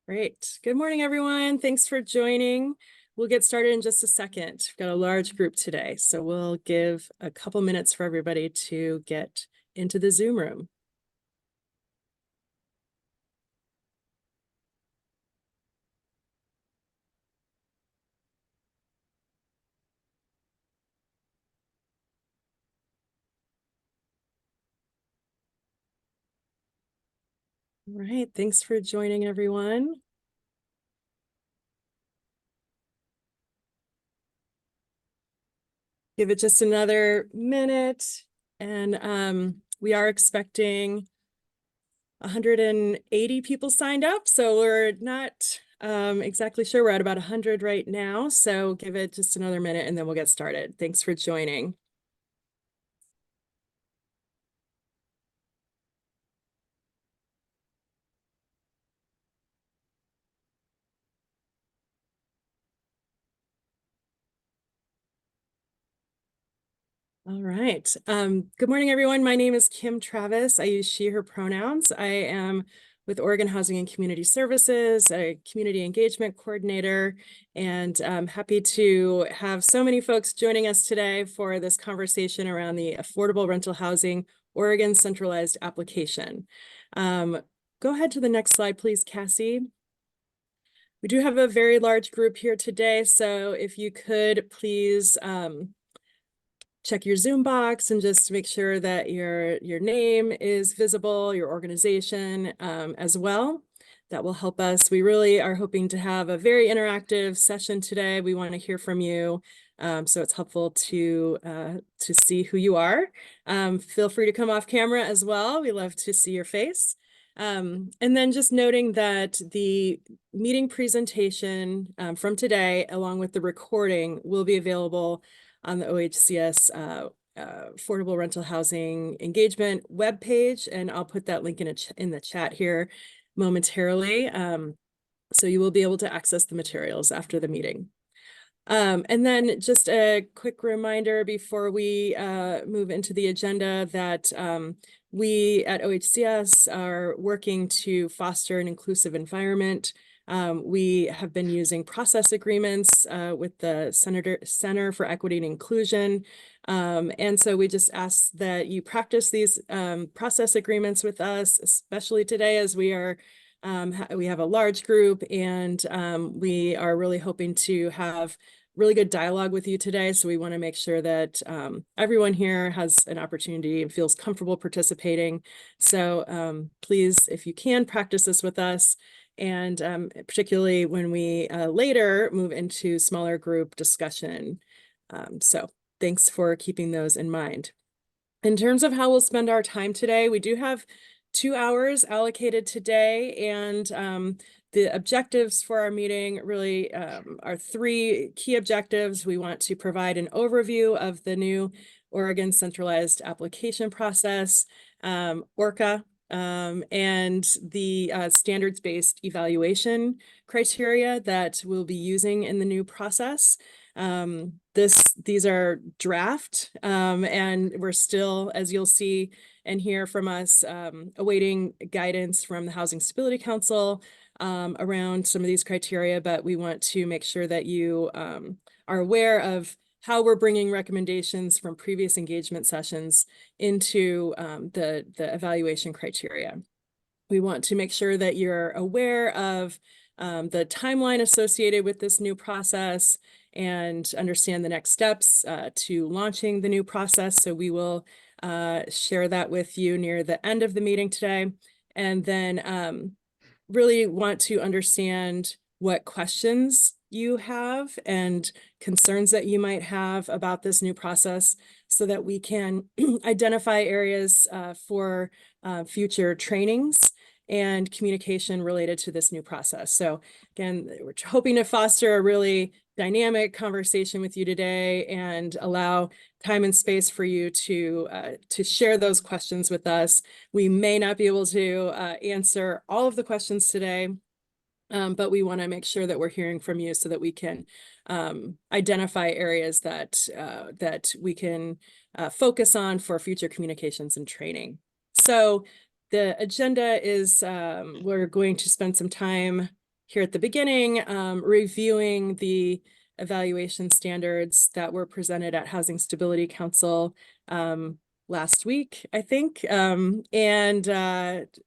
Great. Good morning, everyone. Thanks for joining. We'll get started in just a second. We've got a large group today, so we'll give a couple minutes for everybody to get into the Zoom room. All right, thanks for joining, everyone. Give it just another minute, and we are expecting 180 people signed up, so we're not exactly sure. We're at about 100 right now, so give it just another minute and then we'll get started. Thanks for joining. All right. Good morning, everyone. My name is Kim Travis. I use she, her pronouns. I am with Oregon Housing and Community Services, a community engagement coordinator, and I'm happy to have so many folks joining us today for this conversation around the Affordable Rental Housing Oregon Centralized application. Go ahead to the next slide, please, Cassie. We do have a very large group here today, so if you could please check your Zoom box and just make sure that your name is visible, your organization as well. That will help us. We really are hoping to have a very interactive session today. We want to hear from you. So it's helpful to see who you are. Feel free to come off camera as well. We love to see your face. And then just noting that the meeting presentation from today, along with the recording, will be available on the OHCS Affordable Rental Housing Engagement webpage, and I'll put that link in the chat here momentarily. So you will be able to access the materials after the meeting. And then just a quick reminder before we move into the agenda that we at OHCS are working to foster an inclusive environment. We have been using process agreements with the Center for Equity and Inclusion. And so we just ask that you practice these process agreements with us, especially today as we are we have a large group, and we are really hoping to have really good dialogue with you today. So we want to make sure that everyone here has an opportunity and feels comfortable participating. So please, if you can, practice this with us. And particularly when we later move into smaller group discussion. So thanks for keeping those in mind. In terms of how we'll spend our time today, we do have 2 hours allocated today, and the objectives for our meeting really are 3 key objectives. We want to provide an overview of the new Oregon Centralized application process, ORCA, and the standards-based evaluation criteria that we'll be using in the new process. These are draft, and we're still, as you'll see and hear from us, awaiting guidance from the Housing Stability Council around some of these criteria, but we want to make sure that you are aware of how we're bringing recommendations from previous engagement sessions into the evaluation criteria. We want to make sure that you're aware of the timeline associated with this new process and understand the next steps to launching the new process. So we will share that with you near the end of the meeting today. And then really want to understand what questions you have and concerns that you might have about this new process so that we can identify areas for future trainings and communication related to this new process. So again, we're hoping to foster a really dynamic conversation with you today and allow time and space for you to share those questions with us. We may not be able to answer all of the questions today, but we want to make sure that we're hearing from you so that we can identify areas that we can focus on for future communications and training. So the agenda is we're going to spend some time here at the beginning, reviewing the evaluation standards that were presented at Housing Stability Council last week, I think, and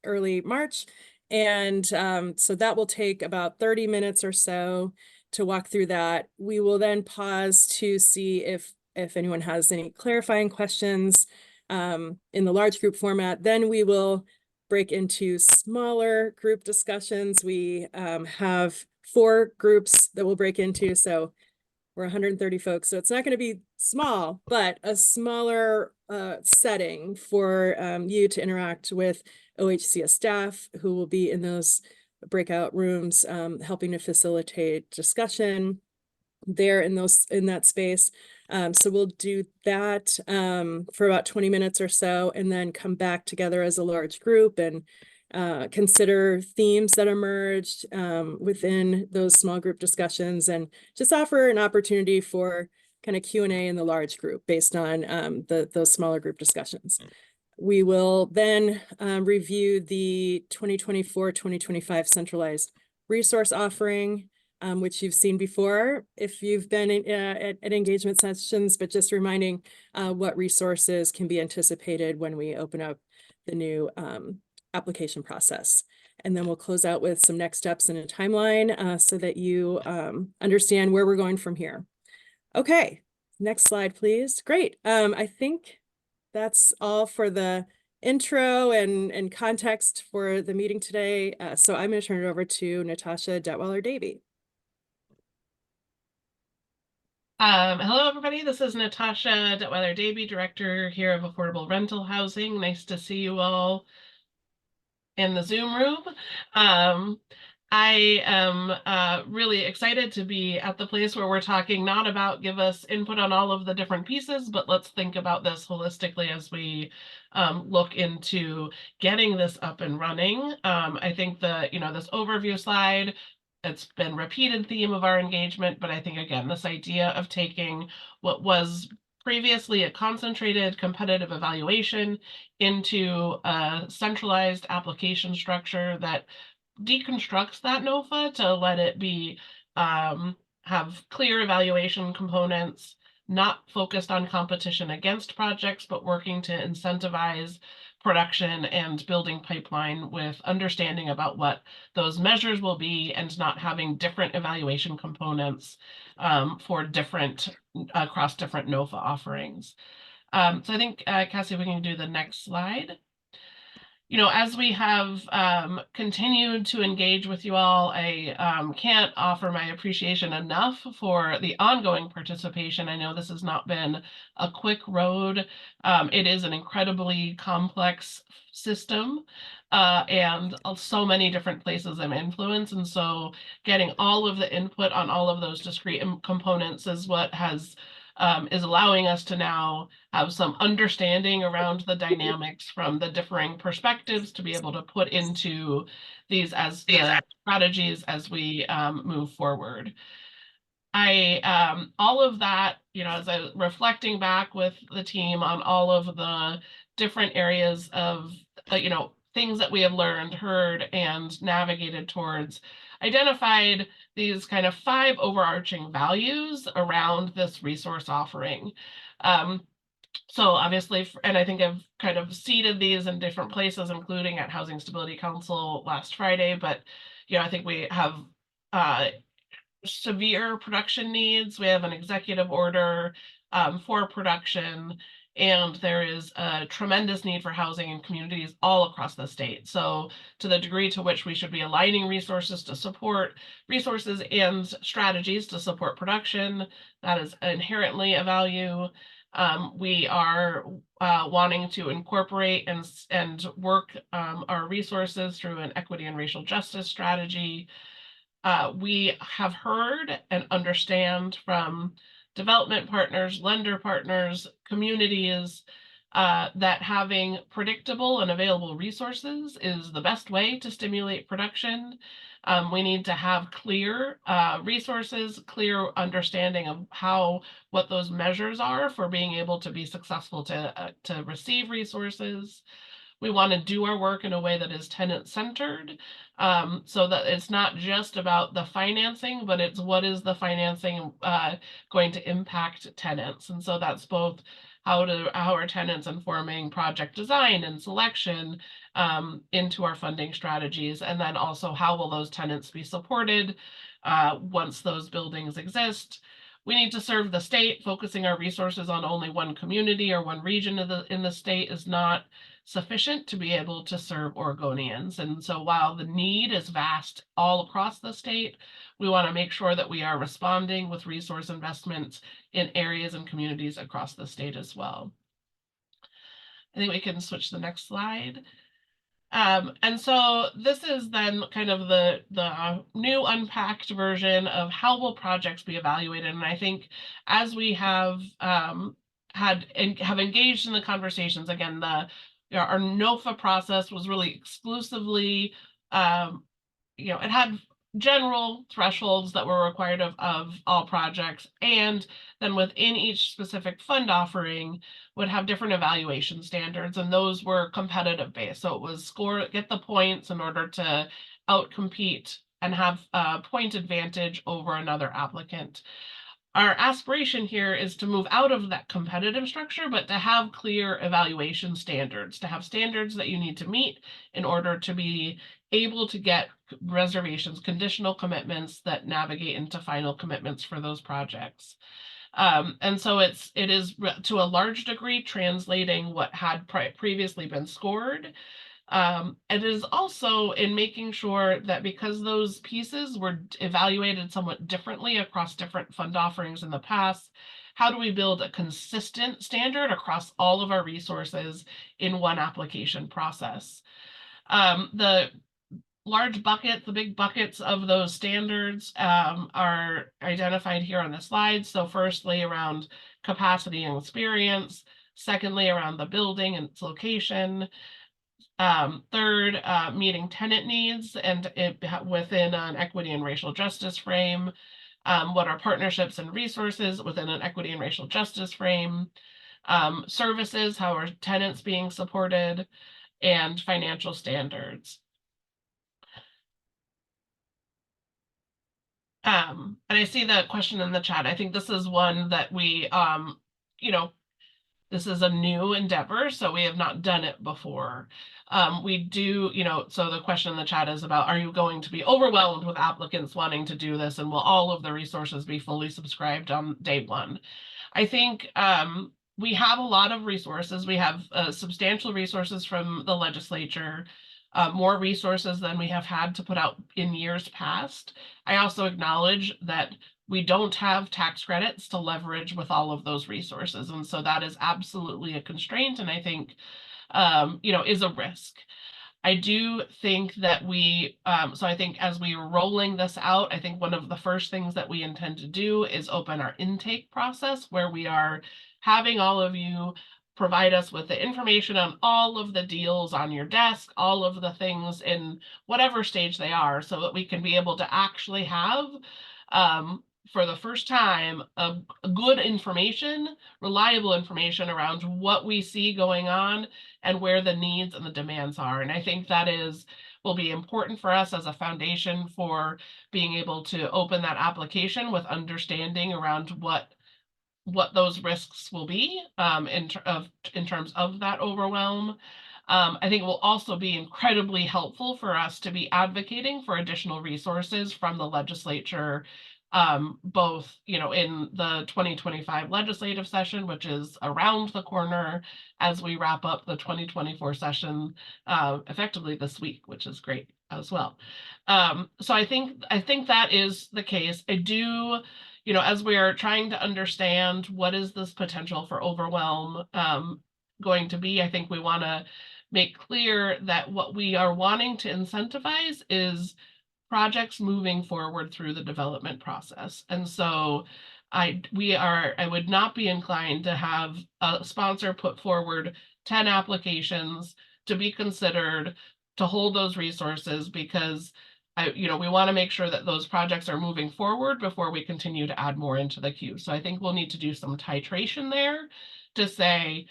early March. And so that will take about 30 minutes or so to walk through that. We will then pause to see if anyone has any clarifying questions in the large group format. Then we will break into smaller group discussions. We have 4 groups that we'll break into. So we're 130 folks. So it's not going to be small, but a smaller setting for you to interact with OHCS staff who will be in those breakout rooms, helping to facilitate discussion there in that space. So we'll do that for about 20 minutes or so, and then come back together as a large group and consider themes that emerged within those small group discussions, and just offer an opportunity for kind of Q&A in the large group based on those smaller group discussions. We will then review the 2024-2025 centralized resource offering, which you've seen before if you've been at engagement sessions, but just reminding what resources can be anticipated when we open up the new application process. And then we'll close out with some next steps and a timeline so that you understand where we're going from here. Okay, next slide, please. Great. I think that's all for the intro and context for the meeting today. So I'm going to turn it over to Natasha Detweiler-Davy. Hello, everybody. This is Natasha Detweiler-Davy, Director here of Affordable Rental Housing. Nice to see you all in the Zoom room. I am really excited to be at the place where we're talking not about give us input on all of the different pieces, but let's think about this holistically as we look into getting this up and running. I think this overview slide, it's been repeated theme of our engagement, but I think, again, this idea of taking what was previously a concentrated competitive evaluation into a centralized application structure that deconstructs that NOFA to let it be have clear evaluation components, not focused on competition against projects, but working to incentivize production and building pipeline with understanding about what those measures will be, and not having different evaluation components for different across different NOFA offerings. So I think, Cassie, we can do the next slide. As we have continued to engage with you all, I can't offer my appreciation enough for the ongoing participation. I know this has not been a quick road. It is an incredibly complex system and so many different places of influence. And so getting all of the input on all of those discrete components is what is allowing us to now have some understanding around the dynamics from the differing perspectives to be able to put into these as the strategies as we move forward. All of that, as I was reflecting back with the team on all of the different areas of, things that we have learned, heard, and navigated towards, identified these kind of 5 overarching values around this resource offering. So obviously, and I think I've kind of seeded these in different places, including at Housing Stability Council last Friday, but I think we have severe production needs. We have an executive order for production, and there is a tremendous need for housing in communities all across the state. So to the degree to which we should be aligning resources to support resources and strategies to support production, that is inherently a value. We are wanting to incorporate and work our resources through an equity and racial justice strategy. We have heard and understand from development partners, lender partners, communities, that having predictable and available resources is the best way to stimulate production. We need to have clear resources, clear understanding of what those measures are for being able to be successful to receive resources. we want to do our work in a way that is tenant-centered, so that it's not just about the financing, but it's what is the financing going to impact tenants. And so that's both how are tenants informing project design and selection into our funding strategies, and then also how will those tenants be supported once those buildings exist. We need to serve the state. Focusing our resources on only one community or one region in the state is not sufficient to be able to serve Oregonians. And so while the need is vast all across the state, we want to make sure that we are responding with resource investments in areas and communities across the state as well. I think we can switch to the next slide. And so this is then kind of the new unpacked version of how will projects be evaluated. And I think as we have have engaged in the conversations, again, our NOFA process was really exclusively it had general thresholds that were required of all projects, and then within each specific fund offering would have different evaluation standards, and those were competitive based. So it was get the points in order to outcompete and have a point advantage over another applicant. Our aspiration here is to move out of that competitive structure, but to have clear evaluation standards, to have standards that you need to meet in order to be able to get reservations, conditional commitments that navigate into final commitments for those projects. And so it is to a large degree translating what had previously been scored. It is also in making sure that because those pieces were evaluated somewhat differently across different fund offerings in the past, how do we build a consistent standard across all of our resources in one application process? The large bucket, the big buckets of those standards are identified here on the slide. So firstly, around capacity and experience. Secondly, around the building and its location. Third, meeting tenant needs and within an equity and racial justice frame. What are partnerships and resources within an equity and racial justice frame? Services, how are tenants being supported? And financial standards. And I see that question in the chat. I think this is one that we, this is a new endeavor, so we have not done it before. We do, so the question in the chat is about, are you going to be overwhelmed with applicants wanting to do this, and will all of the resources be fully subscribed on day one? I think we have a lot of resources. We have substantial resources from the legislature, more resources than we have had to put out in years past. I also acknowledge that we don't have tax credits to leverage with all of those resources. And so that is absolutely a constraint, and I think, is a risk. I do think that so I think as we are rolling this out, I think one of the first things that we intend to do is open our intake process, where we are having all of you provide us with the information on all of the deals on your desk, all of the things in whatever stage they are, so that we can be able to actually have, for the first time, a good information, reliable information around what we see going on and where the needs and the demands are. And I think that will be important for us as a foundation for being able to open that application with understanding around what those risks will be in terms of that overwhelm. I think it will also be incredibly helpful for us to be advocating for additional resources from the legislature, both in the 2025 legislative session, which is around the corner, as we wrap up the 2024 session effectively this week, which is great as well. So I think that is the case. I do, as we are trying to understand what is this potential for overwhelm going to be, I think we want to make clear that what we are wanting to incentivize is projects moving forward through the development process. And so I would not be inclined to have a sponsor put forward 10 applications to be considered, to hold those resources, because we want to make sure that those projects are moving forward before we continue to add more into the queue. So I think we'll need to do some titration there to say,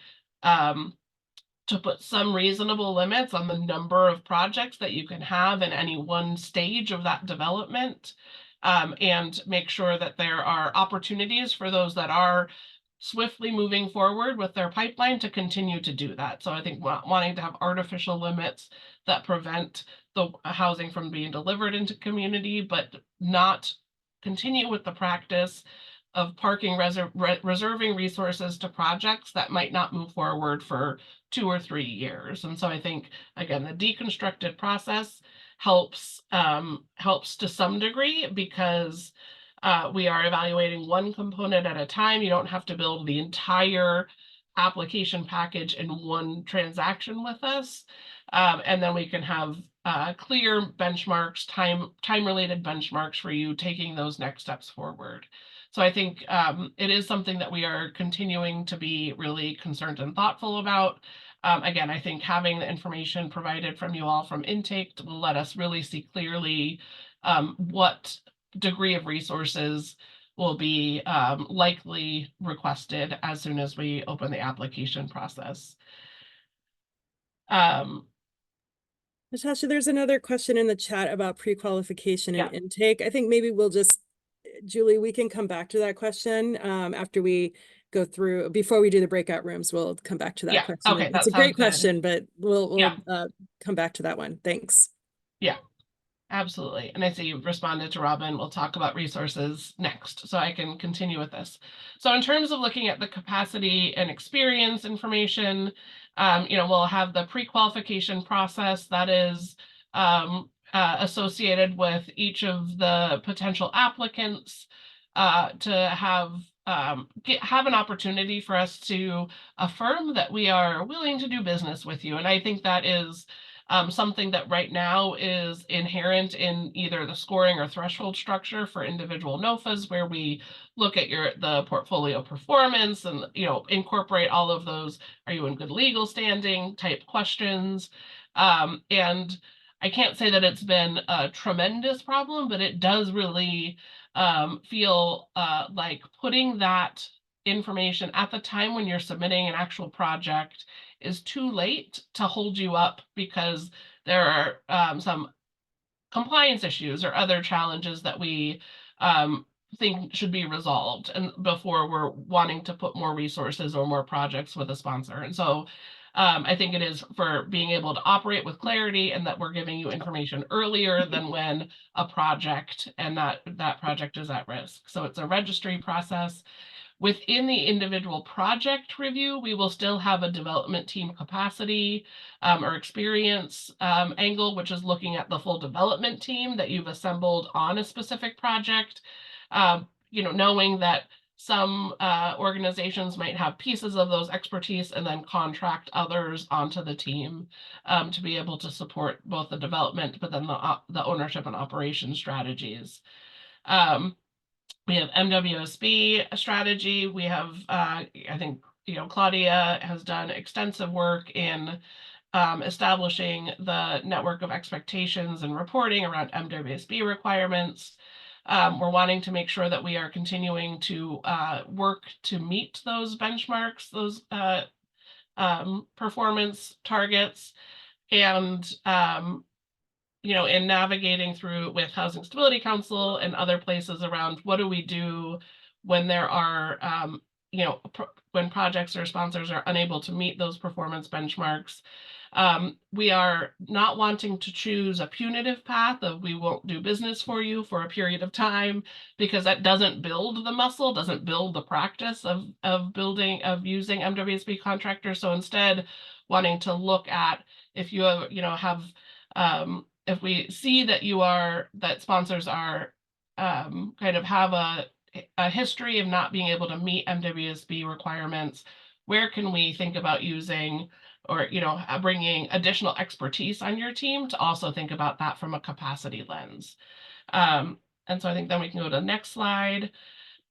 to put some reasonable limits on the number of projects that you can have in any one stage of that development, and make sure that there are opportunities for those that are swiftly moving forward with their pipeline to continue to do that. So I think wanting to have artificial limits that prevent the housing from being delivered into community, but not continue with the practice of reserving resources to projects that might not move forward for 2 or 3 years. And so I think, again, the deconstructed process helps to some degree, because we are evaluating one component at a time. You don't have to build the entire application package in one transaction with us. And then we can have clear benchmarks, time-related benchmarks for you taking those next steps forward. So I think it is something that we are continuing to be really concerned and thoughtful about. Again, I think having the information provided from you all from intake will let us really see clearly what degree of resources will be likely requested as soon as we open the application process. Um, Natasha, there's another question in the chat about pre-qualification and yeah, intake. I think maybe we'll just, Julie, we can come back to that question after we go through, before we do the breakout rooms, we'll come back to that yeah, question. okay, It's that a great sounds good. question, but Yeah, we'll come back to that one. Thanks. yeah. Absolutely. And I see you've responded to Robin. We'll talk about resources next, so I can continue with this. So in terms of looking at the capacity and experience information, we'll have the pre-qualification process that is associated with each of the potential applicants to have an opportunity for us to affirm that we are willing to do business with you. And I think that is something that right now is inherent in either the scoring or threshold structure for individual NOFAs, where we look at the portfolio performance and incorporate all of those "are you in good legal standing" type questions. And I can't say that it's been a tremendous problem, but it does really feel like putting that information at the time when you're submitting an actual project is too late to hold you up, because there are some compliance issues or other challenges that we think should be resolved, and before we're wanting to put more resources or more projects with a sponsor. And so I think it is for being able to operate with clarity, and that we're giving you information earlier than when a project and that project is at risk. So it's a registry process. Within the individual project review, we will still have a development team capacity or experience angle, which is looking at the full development team that you've assembled on a specific project. Knowing that some organizations might have pieces of those expertise and then contract others onto the team to be able to support both the development, but then the ownership and operation strategies. We have MWSB strategy. We have, I think, Claudia has done extensive work in establishing the network of expectations and reporting around MWSB requirements. We're wanting to make sure that we are continuing to work to meet those benchmarks, those performance targets, and in navigating through with Housing Stability Council and other places around what do we do when there are, when projects or sponsors are unable to meet those performance benchmarks. We are not wanting to choose a punitive path of "we won't do business for you for a period of time," because that doesn't build the muscle, doesn't build the practice of using MWSB contractors. So instead, wanting to look at, if you have if we see that sponsors are kind of have a history of not being able to meet MWSB requirements, where can we think about using or bringing additional expertise on your team to also think about that from a capacity lens. And so I think then we can go to the next slide.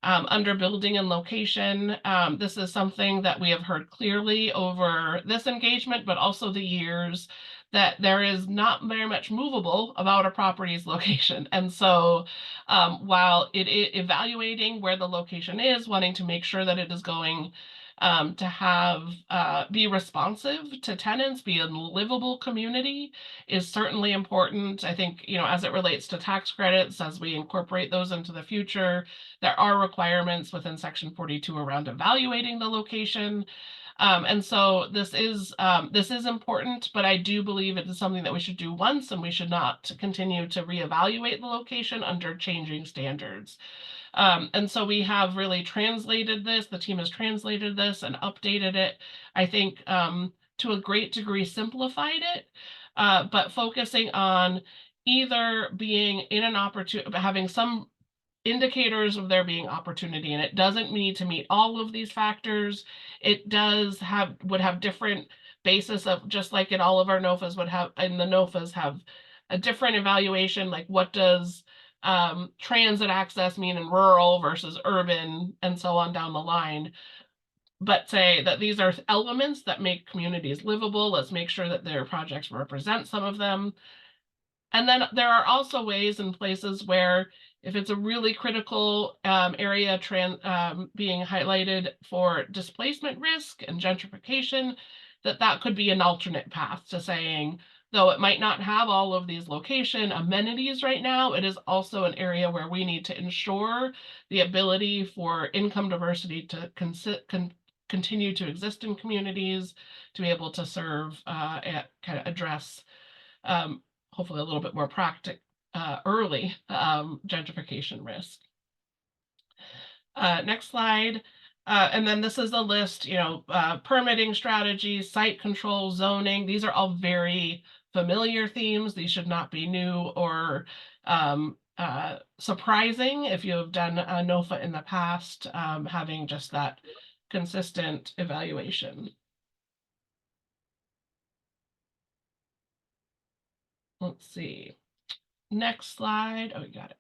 Under building and location, this is something that we have heard clearly over this engagement, but also the years, that there is not very much movable about a property's location. And so while it is evaluating where the location is, wanting to make sure that it is going to have be responsive to tenants, be a livable community is certainly important. I think, as it relates to tax credits, as we incorporate those into the future, there are requirements within Section 42 around evaluating the location. And so this is important, but I do believe it is something that we should do once, and we should not continue to reevaluate the location under changing standards. And so we have really translated this. The team has translated this and updated it. I think to a great degree simplified it, but focusing on either being in an opportunity, having some indicators of there being opportunity, and it doesn't need to meet all of these factors. It would have different basis of, just like in all of our NOFAs would have, and the NOFAs have a different evaluation, like what does transit access mean in rural versus urban, and so on down the line. But say that these are elements that make communities livable. Let's make sure that their projects represent some of them. And then there are also ways and places where, if it's a really critical area being highlighted for displacement risk and gentrification, that could be an alternate path to saying, though it might not have all of these location amenities right now, it is also an area where we need to ensure the ability for income diversity to continue to exist in communities, to be able to serve and kind of address hopefully a little bit more early gentrification risk. Next slide. And then this is a list, permitting strategies, site control, zoning. These are all very familiar themes. These should not be new or surprising if you have done a NOFA in the past, having just that consistent evaluation. Let's see. Next slide. Oh, you got it.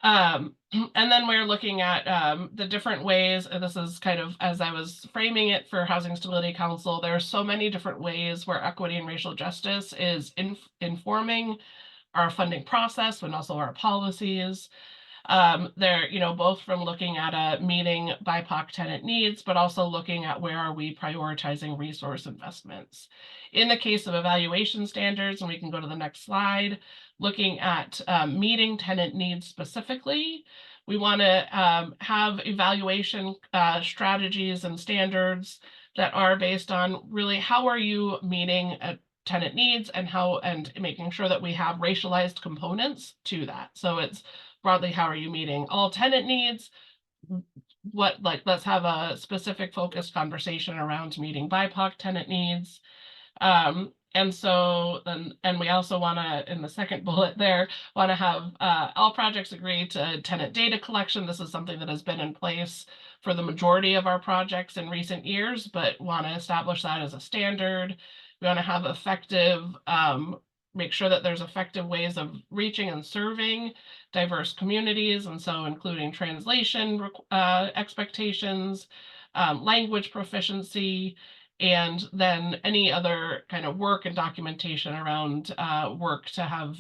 And then we're looking at the different ways, and this is kind of as I was framing it for Housing Stability Council, there are so many different ways where equity and racial justice is informing our funding process and also our policies. They're, both from looking at meeting BIPOC tenant needs, but also looking at where are we prioritizing resource investments. In the case of evaluation standards, and we can go to the next slide, looking at meeting tenant needs specifically, we want to have evaluation strategies and standards that are based on really how are you meeting tenant needs, and making sure that we have racialized components to that. So it's broadly, how are you meeting all tenant needs? Let's have a specific focused conversation around meeting BIPOC tenant needs. And so then, and we also want to, in the second bullet there, want to have all projects agree to tenant data collection. This is something that has been in place for the majority of our projects in recent years, but want to establish that as a standard. We want to have effective, make sure that there's effective ways of reaching and serving diverse communities, and so including translation expectations, language proficiency, and then any other kind of work and documentation around work to have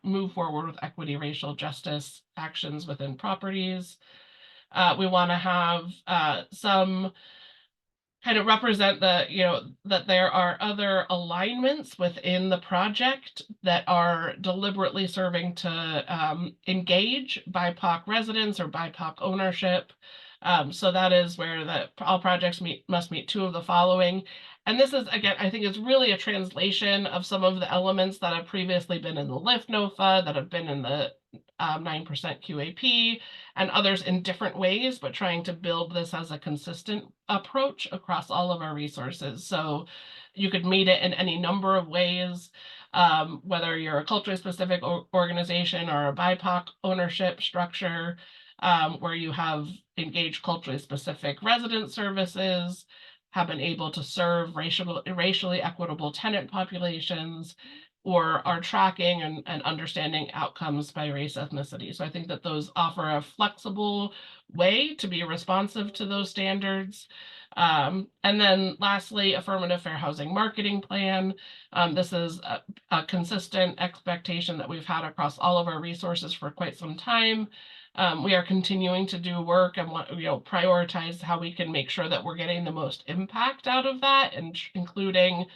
move forward with equity, racial justice actions within properties. We want to have some kind of represent that there are other alignments within the project that are deliberately serving to engage BIPOC residents or BIPOC ownership. So that is where all projects must meet two of the following. And this is, again, I think it's really a translation of some of the elements that have previously been in the LIFT NOFA, that have been in the 9% QAP, and others in different ways, but trying to build this as a consistent approach across all of our resources. So you could meet it in any number of ways, whether you're a culturally specific organization or a BIPOC ownership structure, where you have engaged culturally specific resident services, have been able to serve racially equitable tenant populations, or are tracking and understanding outcomes by race, ethnicity. So I think that those offer a flexible way to be responsive to those standards. And then lastly, affirmative fair housing marketing plan. This is a consistent expectation that we've had across all of our resources for quite some time. We are continuing to do work and prioritize how we can make sure that we're getting the most impact out of that, and including,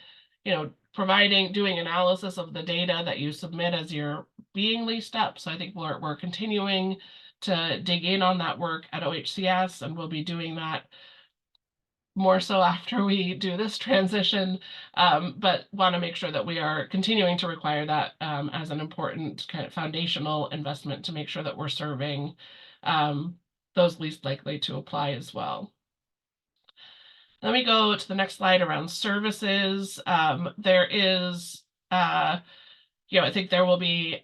doing analysis of the data that you submit as you're being leased up. So I think we're continuing to dig in on that work at OHCS, and we'll be doing that more so after we do this transition, but want to make sure that we are continuing to require that as an important kind of foundational investment to make sure that we're serving those least likely to apply as well. Let me go to the next slide around services. There is, I think there will be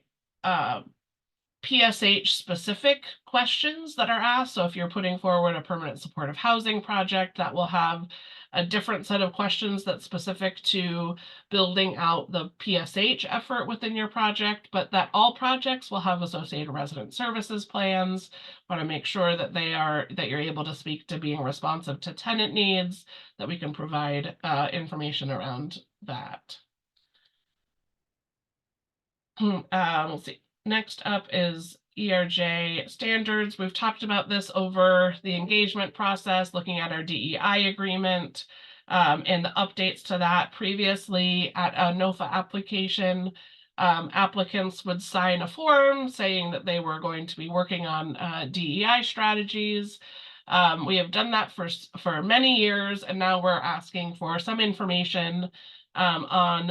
PSH specific questions that are asked. So if you're putting forward a permanent supportive housing project, that will have a different set of questions that's specific to building out the PSH effort within your project, but that all projects will have associated resident services plans. Want to make sure that you're able to speak to being responsive to tenant needs, that we can provide information around that. Let's see. Next up is ERJ standards. We've talked about this over the engagement process, looking at our DEI agreement and the updates to that. Previously, at a NOFA application, applicants would sign a form saying that they were going to be working on DEI strategies. We have done that for many years, and now we're asking for some information on,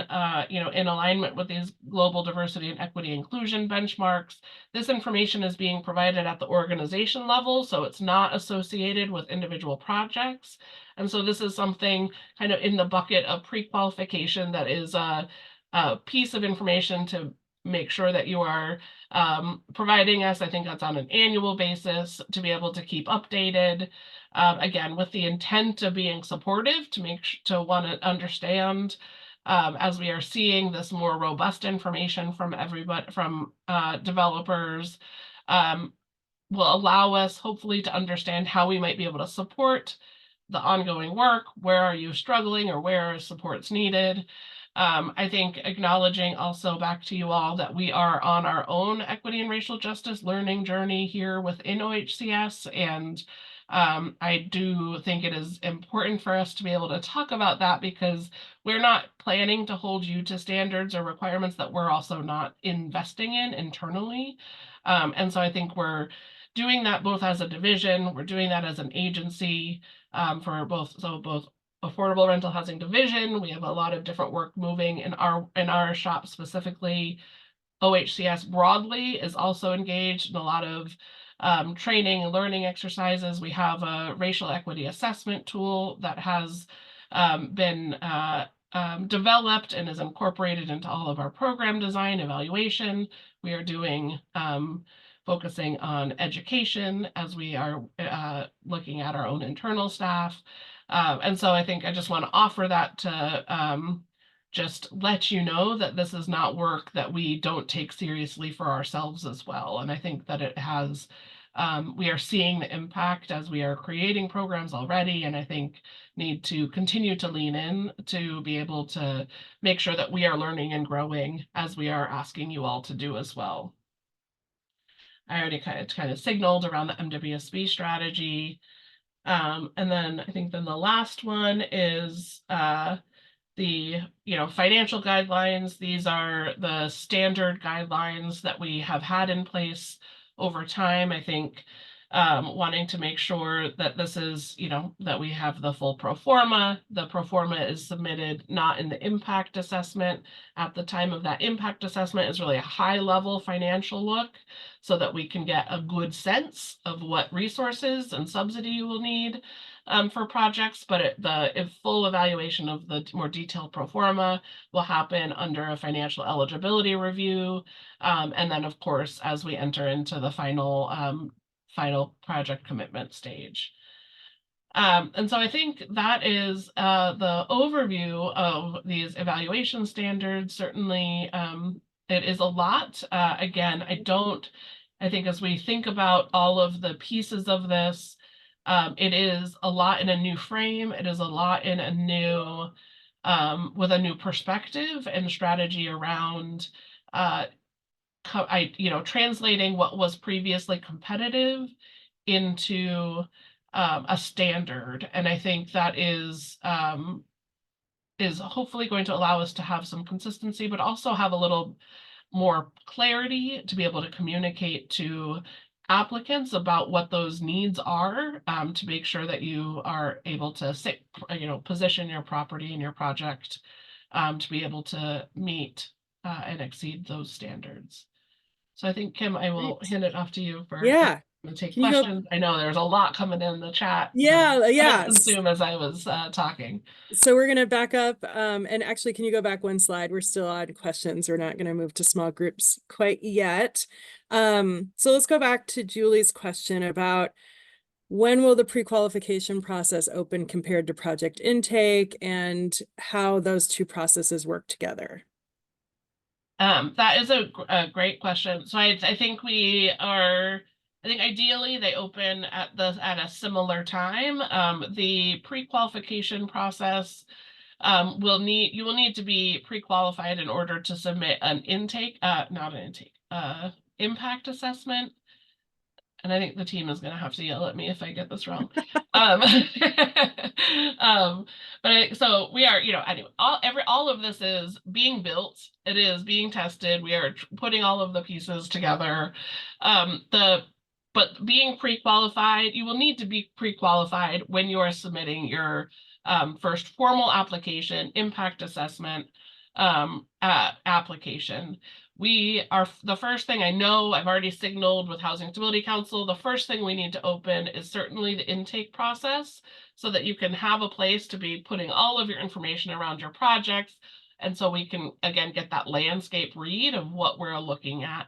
in alignment with these global diversity and equity inclusion benchmarks. This information is being provided at the organization level, so it's not associated with individual projects. And so this is something kind of in the bucket of pre-qualification that is a piece of information to make sure that you are providing us. I think that's on an annual basis to be able to keep updated. Again, with the intent of being supportive, to want to understand as we are seeing this more robust information from everybody, from developers, will allow us hopefully to understand how we might be able to support the ongoing work. Where are you struggling, or where are supports needed? I think acknowledging also back to you all that we are on our own equity and racial justice learning journey here within OHCS, and I do think it is important for us to be able to talk about that, because we're not planning to hold you to standards or requirements that we're also not investing in internally. And so I think we're doing that both as a division, we're doing that as an agency for both affordable rental housing division. We have a lot of different work moving in our shop specifically. OHCS broadly is also engaged in a lot of training and learning exercises. We have a racial equity assessment tool that has been developed and is incorporated into all of our program design evaluation. We are doing focusing on education as we are looking at our own internal staff. And so I think I just want to offer that to just let you know that this is not work that we don't take seriously for ourselves as well. And I think that it has, we are seeing the impact as we are creating programs already, and I think need to continue to lean in to be able to make sure that we are learning and growing as we are asking you all to do as well. I already kind of signaled around the MWSB strategy. And then I think the last one is the financial guidelines. These are the standard guidelines that we have had in place over time. I think wanting to make sure that this is, that we have the full pro forma. The pro forma is submitted not in the impact assessment. At the time of that impact assessment is really a high level financial look, so that we can get a good sense of what resources and subsidy you will need for projects. But the full evaluation of the more detailed pro forma will happen under a financial eligibility review. And then, of course, as we enter into the final project commitment stage. And so I think that is the overview of these evaluation standards. Certainly, it is a lot. Again, I think as we think about all of the pieces of this, it is a lot in a new frame. It is a lot in a new, with a new perspective and strategy around translating what was previously competitive into a standard. And I think that is hopefully going to allow us to have some consistency, but also have a little more clarity to be able to communicate to applicants about what those needs are, to make sure that you are able to position your property and your project to be able to meet and exceed those standards. So I think, Kim, I will Right. hand it off to you for Yeah. to take Can you go? questions. I know there's a lot coming in the chat that Yeah, I had to yeah. consume as I was talking. So we're going to back up. And actually, can you go back one slide? We're still on questions. We're not going to move to small groups quite yet. So let's go back to Julie's question about when will the pre-qualification process open compared to project intake and how those two processes work together. That is a great question. So I think I think ideally they open at a similar time. The pre-qualification process you will need to be pre-qualified in order to submit an intake, not an intake, impact assessment. And I think the team is going to have to yell at me if I get this wrong. um, so we are, anyway, all of this is being built. It is being tested. We are putting all of the pieces together. But being pre-qualified, you will need to be pre-qualified when you are submitting your first formal application, impact assessment application. The first thing I know, I've already signaled with Housing Stability Council, the first thing we need to open is certainly the intake process so that you can have a place to be putting all of your information around your projects. And so we can, again, get that landscape read of what we're looking at.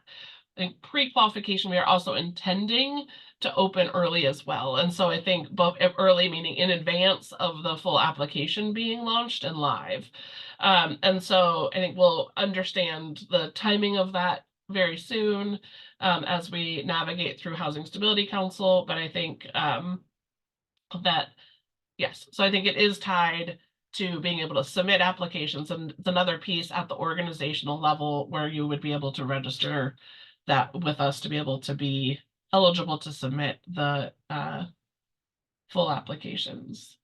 In pre-qualification, we are also intending to open early as well. And so I think both early, meaning in advance of the full application being launched and live. And so I think we'll understand the timing of that very soon as we navigate through Housing Stability Council. But I think that, yes, so I think it is tied to being able to submit applications. And it's another piece at the organizational level where you would be able to register that with us to be able to be eligible to submit the full applications.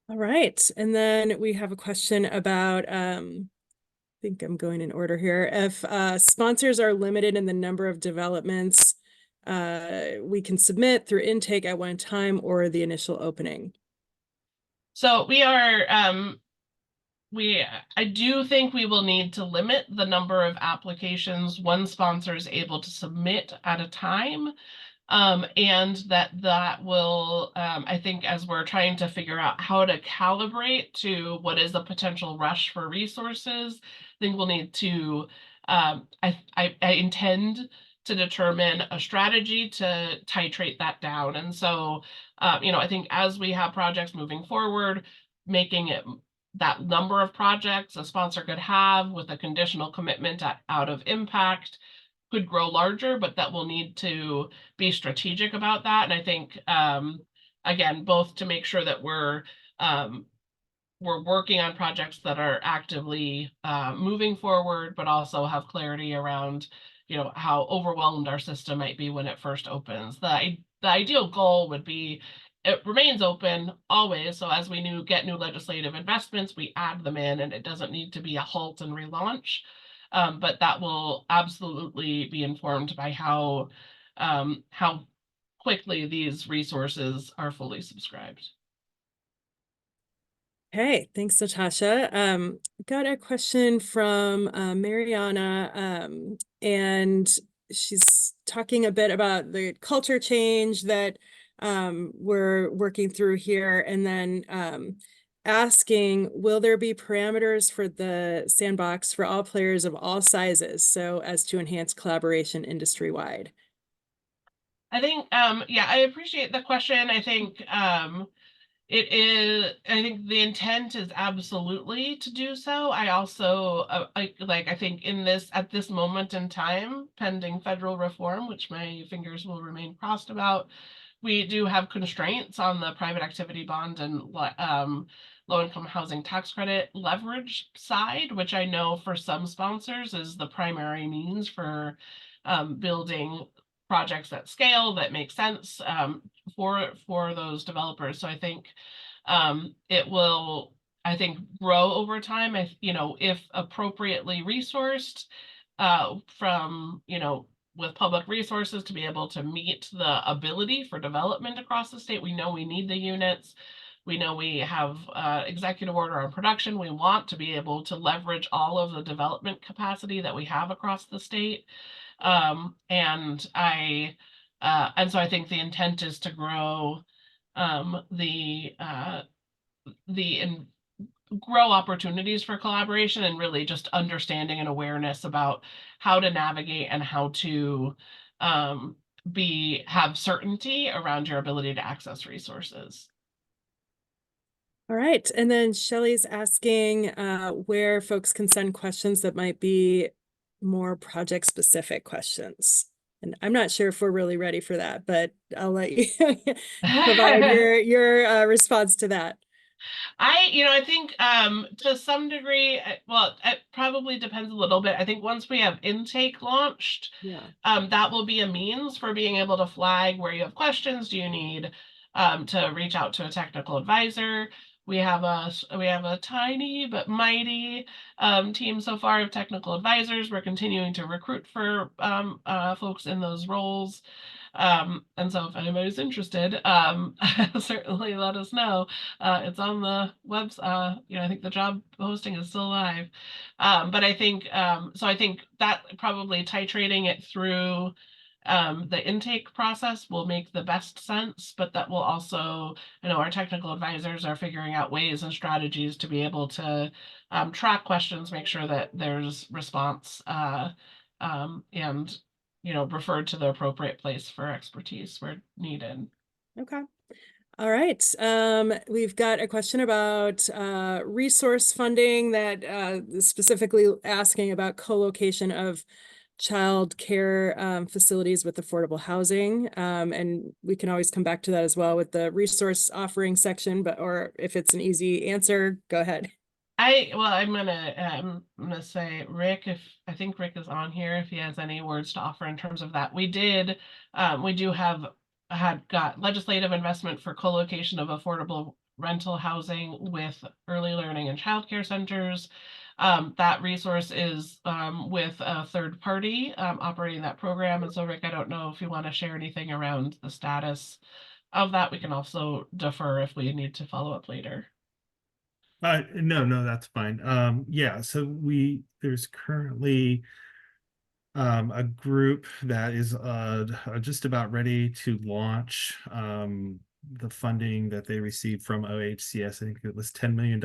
All right. And then we have a question about, I think I'm going in order here. If sponsors are limited in the number of developments we can submit through intake at one time or the initial opening. So I do think we will need to limit the number of applications one sponsor is able to submit at a time. And that will, I think, as we're trying to figure out how to calibrate to what is a potential rush for resources, I think we'll need to, I intend to determine a strategy to titrate that down. And so, I think as we have projects moving forward, making it that number of projects a sponsor could have with a conditional commitment out of impact could grow larger, but that we'll need to be strategic about that. And I think, again, both to make sure that we're working on projects that are actively moving forward, but also have clarity around, how overwhelmed our system might be when it first opens. The ideal goal would be it remains open always. So as we get new legislative investments, we add them in, and it doesn't need to be a halt and relaunch. But that will absolutely be informed by how quickly these resources are fully subscribed. Hey, thanks, Natasha. Got a question from Mariana, and she's talking a bit about the culture change that we're working through here, and then asking, will there be parameters for the sandbox for all players of all sizes, so as to enhance collaboration industry-wide? I think, yeah, I appreciate the question. I think I think the intent is absolutely to do so. I also, I think at this moment in time, pending federal reform, which my fingers will remain crossed about, we do have constraints on the private activity bond and low-income housing tax credit leverage side, which I know for some sponsors is the primary means for building projects at scale that make sense for those developers. So I think it will, I think, grow over time. If appropriately resourced from, with public resources to be able to meet the ability for development across the state. We know we need the units. We know we have executive order on production. We want to be able to leverage all of the development capacity that we have across the state. And so I think the intent is to grow the grow opportunities for collaboration and really just understanding and awareness about how to navigate and how to have certainty around your ability to access resources. All right. And then Shelley's asking where folks can send questions that might be more project specific questions. And I'm not sure if we're really ready for that, but I'll let you provide your response to that. I think to some degree, well, it probably depends a little bit. I think once we have intake launched, Yeah. that will be a means for being able to flag where you have questions. Do you need to reach out to a technical advisor? We have a tiny but mighty team so far of technical advisors. We're continuing to recruit for folks in those roles. And so if anybody's interested, certainly let us know. It's on the website. I think the job posting is still live. But I think that probably titrating it through the intake process will make the best sense, but that will also, our technical advisors are figuring out ways and strategies to be able to track questions, make sure that there's response, and referred to the appropriate place for expertise where needed. Okay. All right. We've got a question about resource funding that specifically asking about co-location of child care facilities with affordable housing. And we can always come back to that as well with the resource offering section, or if it's an easy answer, go ahead. I'm gonna say Rick, if I think Rick is on here, if he has any words to offer in terms of that. We do have got legislative investment for co-location of affordable rental housing with early learning and childcare centers. That resource is with a third party operating that program. And so Rick, I don't know if you want to share anything around the status of that. We can also defer if we need to follow up later. No, that's fine. Yeah, so there's currently a group that is just about ready to launch the funding that they received from OHCS. I think it was $10 million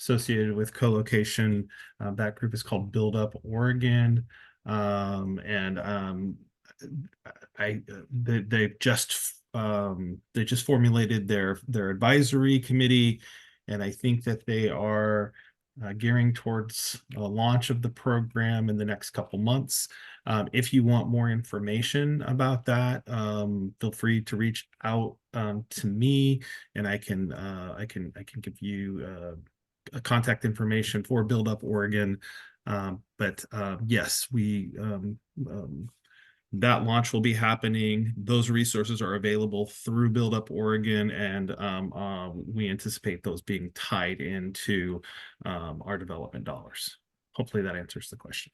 associated with co-location. That group is called Build Up Oregon. And they just formulated their advisory committee, and I think that they are gearing towards a launch of the program in the next couple months. If you want more information about that, feel free to reach out to me, and I can give you contact information for Build Up Oregon. But yes, that launch will be happening. Those resources are available through Build Up Oregon, and we anticipate those being tied into our development dollars. Hopefully that answers the question.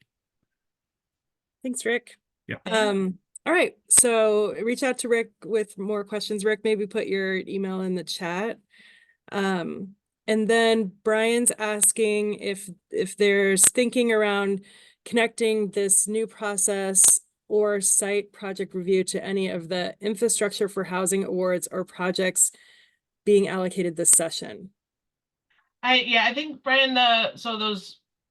Thanks, Rick. Yeah. All right. So reach out to Rick with more questions. Rick, maybe put your email in the chat. And then Brian's asking if there's thinking around connecting this new process or site project review to any of the infrastructure for housing awards or projects being allocated this session. I think Brian,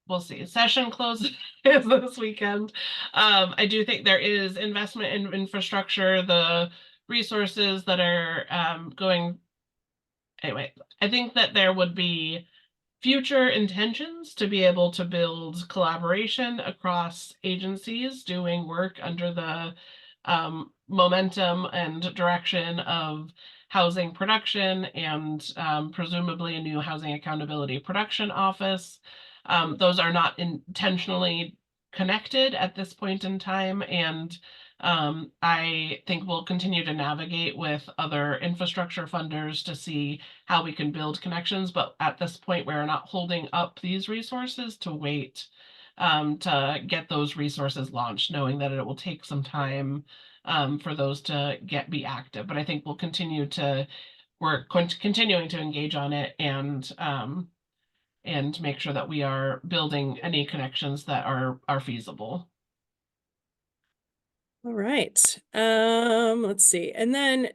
we'll see. Session closes this weekend. I do think there is investment in infrastructure, the resources that are going. Anyway, I think that there would be future intentions to be able to build collaboration across agencies doing work under the momentum and direction of housing production and presumably a new housing accountability production office. Those are not intentionally connected at this point in time, and I think we'll continue to navigate with other infrastructure funders to see how we can build connections, but at this point, we're not holding up these resources to wait to get those resources launched, knowing that it will take some time for those to be active. But I think we'll continue to continuing to engage on it and make sure that we are building any connections that are feasible. All right. Let's see. And then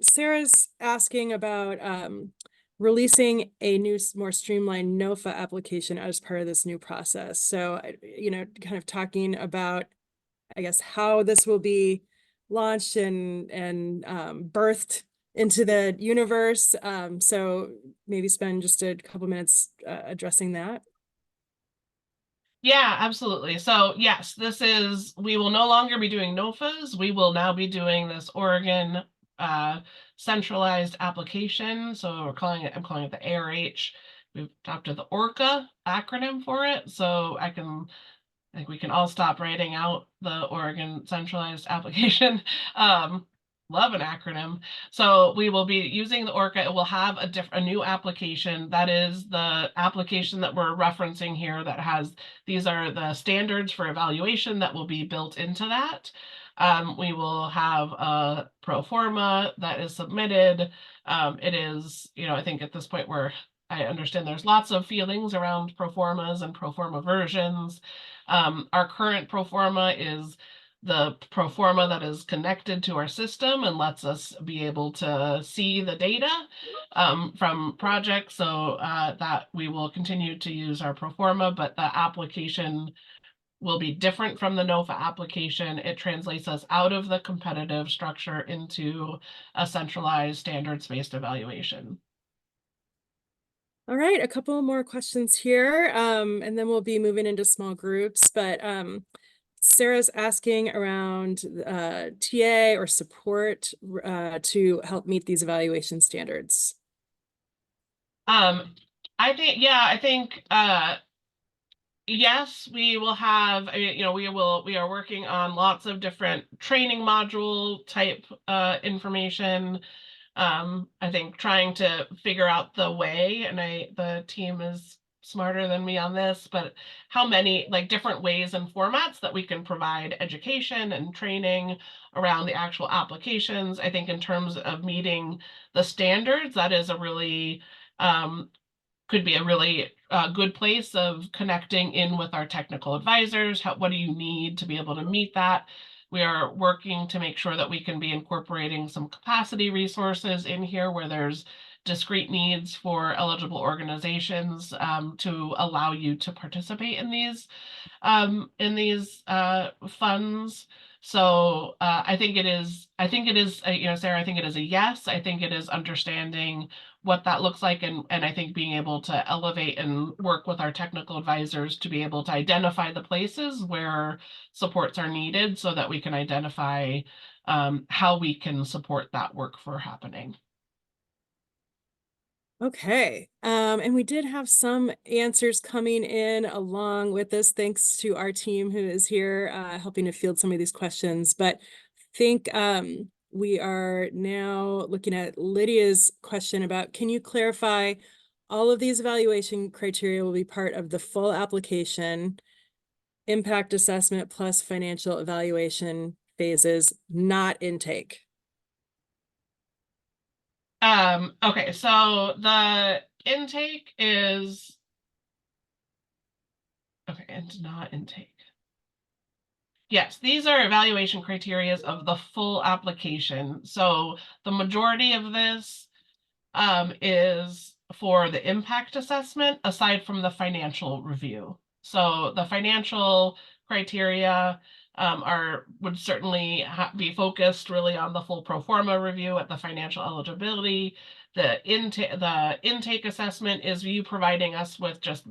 Sarah's asking about releasing a new, more streamlined NOFA application as part of this new process. So, kind of talking about, I guess, how this will be launched and birthed into the universe. So maybe spend just a couple minutes addressing that. Yeah, absolutely. So yes, we will no longer be doing NOFAs. We will now be doing this Oregon centralized application. So I'm calling it the ARH. We've adopted the ORCA acronym for it. So I think we can all stop writing out the Oregon centralized application. Love an acronym. So we will be using the ORCA. It will have a new application. That is the application that we're referencing here that has, these are the standards for evaluation that will be built into that. We will have a pro forma that is submitted. It is, I think at this point I understand there's lots of feelings around pro formas and pro forma versions. Our current pro forma is the pro forma that is connected to our system and lets us be able to see the data from projects. So that we will continue to use our pro forma, but the application will be different from the NOFA application. It translates us out of the competitive structure into a centralized standards-based evaluation. All right, a couple more questions here, and then we'll be moving into small groups. But Sarah's asking around TA or support to help meet these evaluation standards. I think yes, we will have, we are working on lots of different training module type information. I think trying to figure out the way, and the team is smarter than me on this, but how many different ways and formats that we can provide education and training around the actual applications. I think in terms of meeting the standards, that is a really could be a really good place of connecting in with our technical advisors. What do you need to be able to meet that? We are working to make sure that we can be incorporating some capacity resources in here where there's discrete needs for eligible organizations to allow you to participate in these funds. So I think it is, Sarah, I think it is a yes. I think it is understanding what that looks like, and I think being able to elevate and work with our technical advisors to be able to identify the places where supports are needed so that we can identify how we can support that work for happening. Okay, and we did have some answers coming in along with this, thanks to our team who is here helping to field some of these questions. But I think we are now looking at Lydia's question about, can you clarify all of these evaluation criteria will be part of the full application, impact assessment plus financial evaluation phases, not intake? Okay, so the intake is, okay, and not intake. Yes, these are evaluation criteria of the full application. So the majority of this is for the impact assessment, aside from the financial review. So the financial criteria would certainly be focused really on the full pro forma review at the financial eligibility. The intake assessment is you providing us with just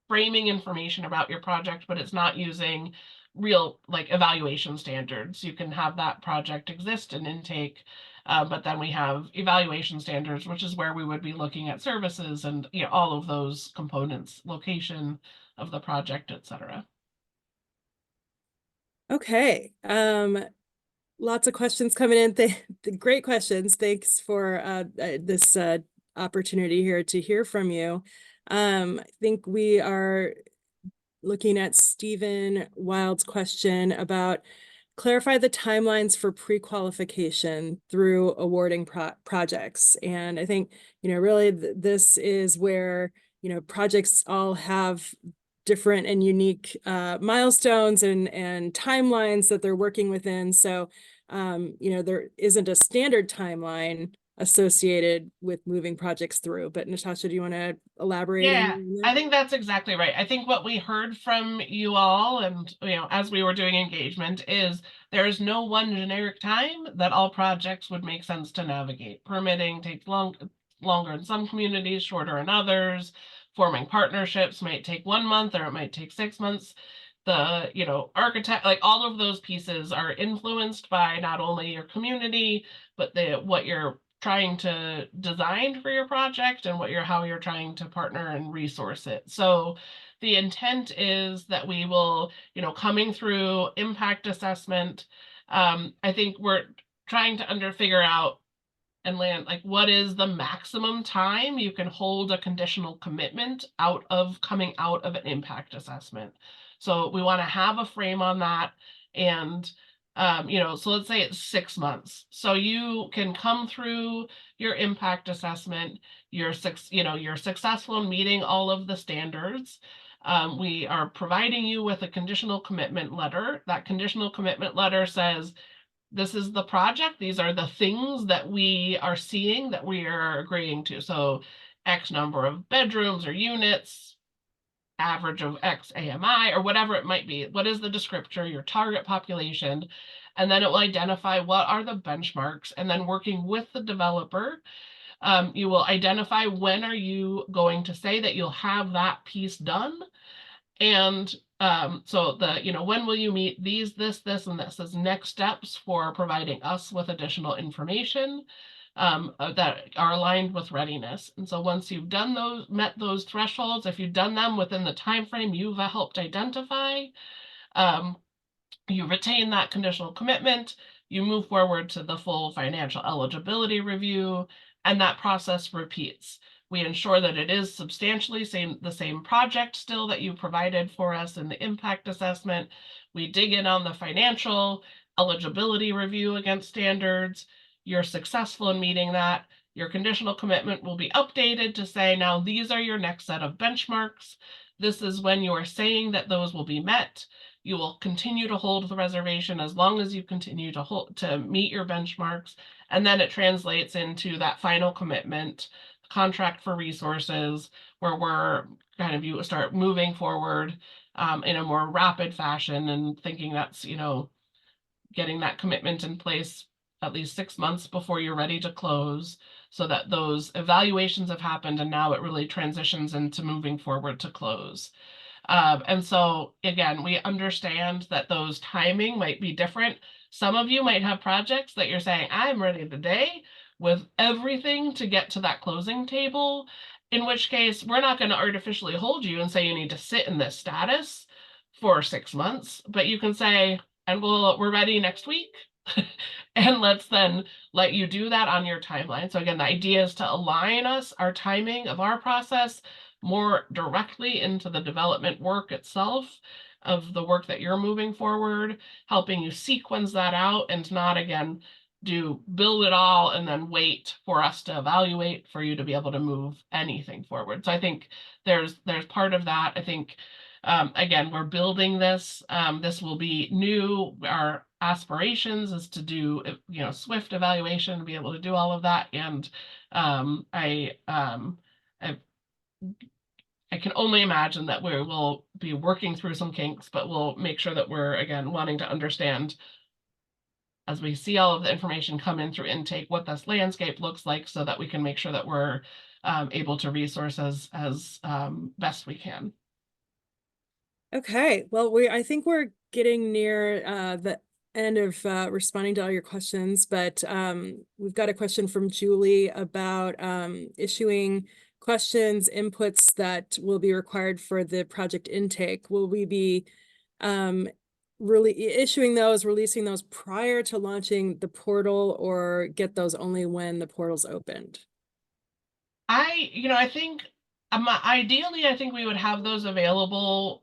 framing information about your project, but it's not using real evaluation standards. You can have that project exist in intake But then we have evaluation standards, which is where we would be looking at services and, you know, all of those components, location of the project, et cetera. Okay. Lots of questions coming in. Great questions. Thanks for this opportunity here to hear from you. I think we are looking at Stephen Wild's question about clarify the timelines for pre-qualification through awarding projects. And I think, you know, really this is where, you know, projects all have different and unique milestones and timelines that they're working within. So, you know, there isn't a standard timeline associated with moving projects through. But Natasha, do you want to elaborate Yeah, on that? I think that's exactly right. I think what we heard from you all and, you know, as we were doing engagement is there is no one generic time that all projects would make sense to navigate. Permitting takes longer in some communities, shorter in others. Forming partnerships might take 1 month or it might take 6 months. The, you know, architect, like all of those pieces are influenced by not only your community, but what you're trying to design for your project and how you're trying to partner and resource it. So the intent is that we will, you know, coming through impact assessment, I think we're trying to figure out and land like what is the maximum time you can hold a conditional commitment coming out of an impact assessment. So we want to have a frame on that. And you know, so let's say it's 6 months. So you can come through your impact assessment, you're successful in meeting all of the standards. We are providing you with a conditional commitment letter. That conditional commitment letter says, this is the project. These are the things that we are seeing that we are agreeing to. So X number of bedrooms or units, average of X AMI, or whatever it might be. What is the descriptor, your target population? And then it will identify what are the benchmarks. And then working with the developer, you will identify when are you going to say that you'll have that piece done. And so you know, when will you meet these, this, and this as next steps for providing us with additional information that are aligned with readiness. And so once you've done met those thresholds, if you've done them within the time frame you've helped identify, you retain that conditional commitment, you move forward to the full financial eligibility review, and that process repeats. We ensure that it is substantially the same project still that you provided for us in the impact assessment. We dig in on the financial eligibility review against standards. You're successful in meeting that. Your conditional commitment will be updated to say, now these are your next set of benchmarks. This is when you are saying that those will be met. You will continue to hold the reservation as long as you continue to meet your benchmarks. And then it translates into that final commitment, contract for resources, where we're you start moving forward in a more rapid fashion and thinking that's, you know, getting that commitment in place at least 6 months before you're ready to close, so that those evaluations have happened and now it really transitions into moving forward to close. And so again, we understand that those timing might be different. Some of you might have projects that you're saying, I'm ready today with everything to get to that closing table, in which case we're not going to artificially hold you and say you need to sit in this status for 6 months, but you can say, and we're ready next week. And let's then let you do that on your timeline. So again, the idea is to align our timing of our process more directly into the development work itself of the work that you're moving forward, helping you sequence that out and not, again, build it all and then wait for us to evaluate for you to be able to move anything forward. So I think there's part of that. I think, again, we're building this. This will be new. Our aspirations is to do, you know, swift evaluation, be able to do all of that. And I can only imagine that we will be working through some kinks, but we'll make sure that we're, again, wanting to understand as we see all of the information come in through intake, what this landscape looks like, so that we can make sure that we're able to resource as best we can. Okay, well, I think we're getting near the end of responding to all your questions, but we've got a question from Julie about issuing questions, inputs that will be required for the project intake. Will we be really issuing those, releasing those prior to launching the portal, or get those only when the portal's opened? I think ideally, I think we would have those available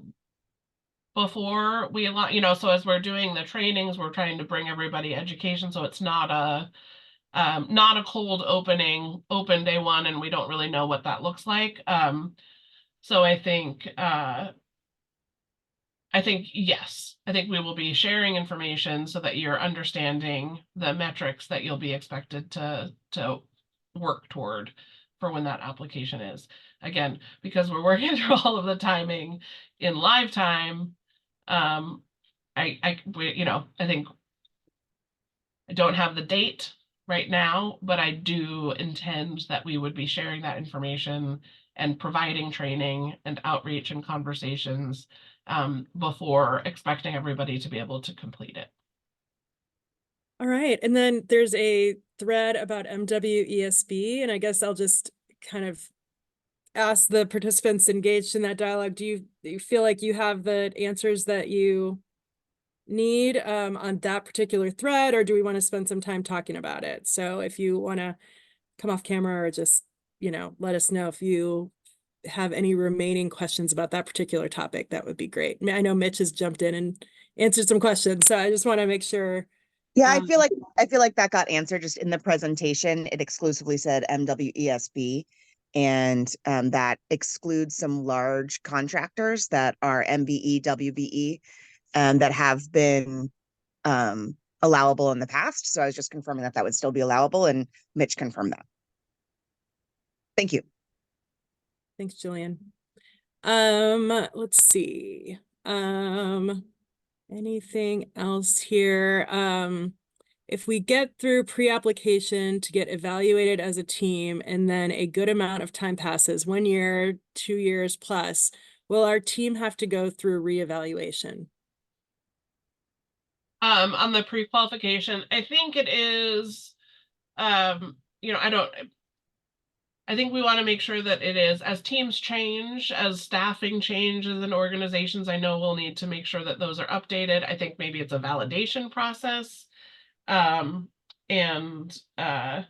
before we so as we're doing the trainings, we're trying to bring everybody education, so it's not a cold open day one, and we don't really know what that looks like. So I think yes, I think we will be sharing information so that you're understanding the metrics that you'll be expected to work toward for when that application is. Again, because we're working through all of the timing in live time, I think I don't have the date right now, but I do intend that we would be sharing that information and providing training and outreach and conversations before expecting everybody to be able to complete it. All right. And then there's a thread about MWESB, and I guess I'll just kind of ask the participants engaged in that dialogue, do you feel like you have the answers that you need on that particular thread, or do we want to spend some time talking about it? So if you want to come off camera or just, let us know if you have any remaining questions about that particular topic, that would be great. I know Mitch has jumped in and answered some questions, so I just want to make sure. Yeah, I feel like that got answered just in the presentation. It exclusively said MWESB, and that excludes some large contractors that are MBE, WBE, that have been allowable in the past. So I was just confirming that that would still be allowable, and Mitch confirmed that. Thank you. Thanks, Jillian. Let's see. Anything else here? If we get through pre-application to get evaluated as a team, and then a good amount of time passes, 1 year, 2 years plus, will our team have to go through reevaluation? On the pre-qualification, I think it is, I think we want to make sure that it is, as teams change, as staffing changes in organizations, I know we'll need to make sure that those are updated. I think maybe it's a validation process. And I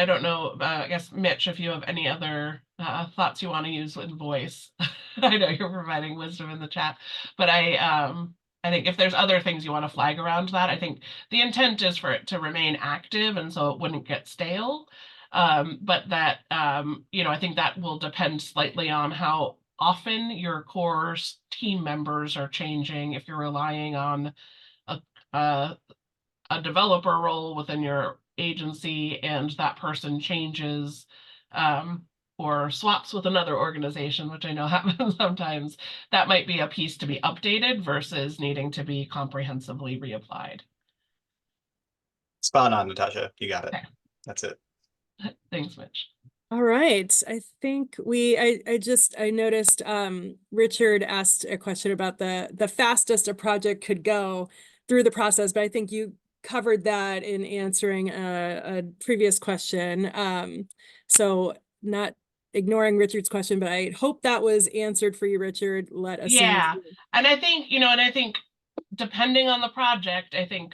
don't know, I guess, Mitch, if you have any other thoughts you want to use in voice. I know you're providing wisdom in the chat, but I think if there's other things you want to flag around that, I think the intent is for it to remain active and so it wouldn't get stale. But that, I think that will depend slightly on how often your core team members are changing. If you're relying on a developer role within your agency and that person changes or swaps with another organization, which I know happens sometimes, that might be a piece to be updated versus needing to be comprehensively reapplied. Spot on, Natasha. You got it. Okay. That's it. Thanks, Mitch. All right. I think I noticed Richard asked a question about the fastest a project could go through the process, but I think you covered that in answering a previous question. So not ignoring Richard's question, but I hope that was answered for you, Richard. Let us know. Yeah, and I think, depending on the project, I think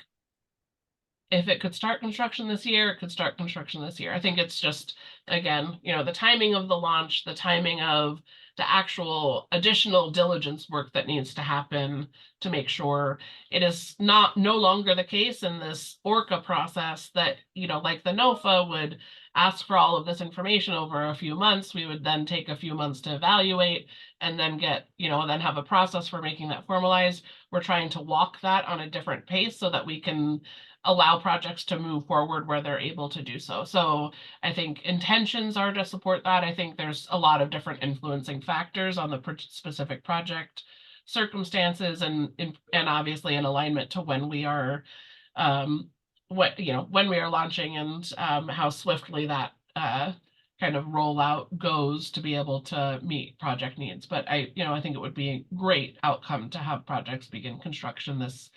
if it could start construction this year, it could start construction this year. I think it's just, again, the timing of the launch, the timing of the actual additional diligence work that needs to happen to make sure it is no longer the case in this ORCA process that, like the NOFA would ask for all of this information over a few months. We would then take a few months to evaluate and then then have a process for making that formalized. We're trying to walk that on a different pace so that we can allow projects to move forward where they're able to do so. So I think intentions are to support that. I think there's a lot of different influencing factors on the specific project circumstances and obviously in alignment to when we are when we are launching and how swiftly that kind kind of rollout goes to be able to meet project needs. But I think it would be a great outcome to have projects begin construction this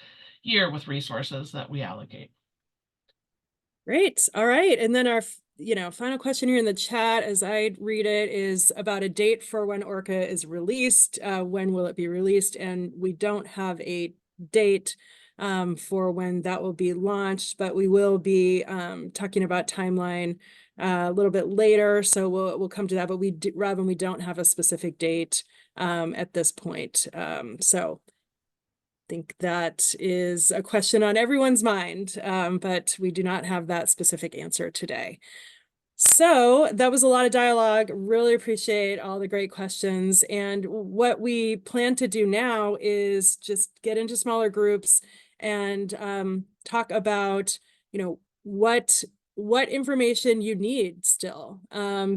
year with resources that we allocate. Great. All right. And then our, final question here in the chat as I read it is about a date for when Orca is released. When will it be released? And we don't have a date for when that will be launched, but we will be talking about timeline a little bit later. So we'll come to that, but Robin, we don't have a specific date at this point. So think that is a question on everyone's mind, but we do not have that specific answer today. So that was a lot of dialogue. Really appreciate all the great questions. And what we plan to do now is just get into smaller groups and talk about, what information you need still.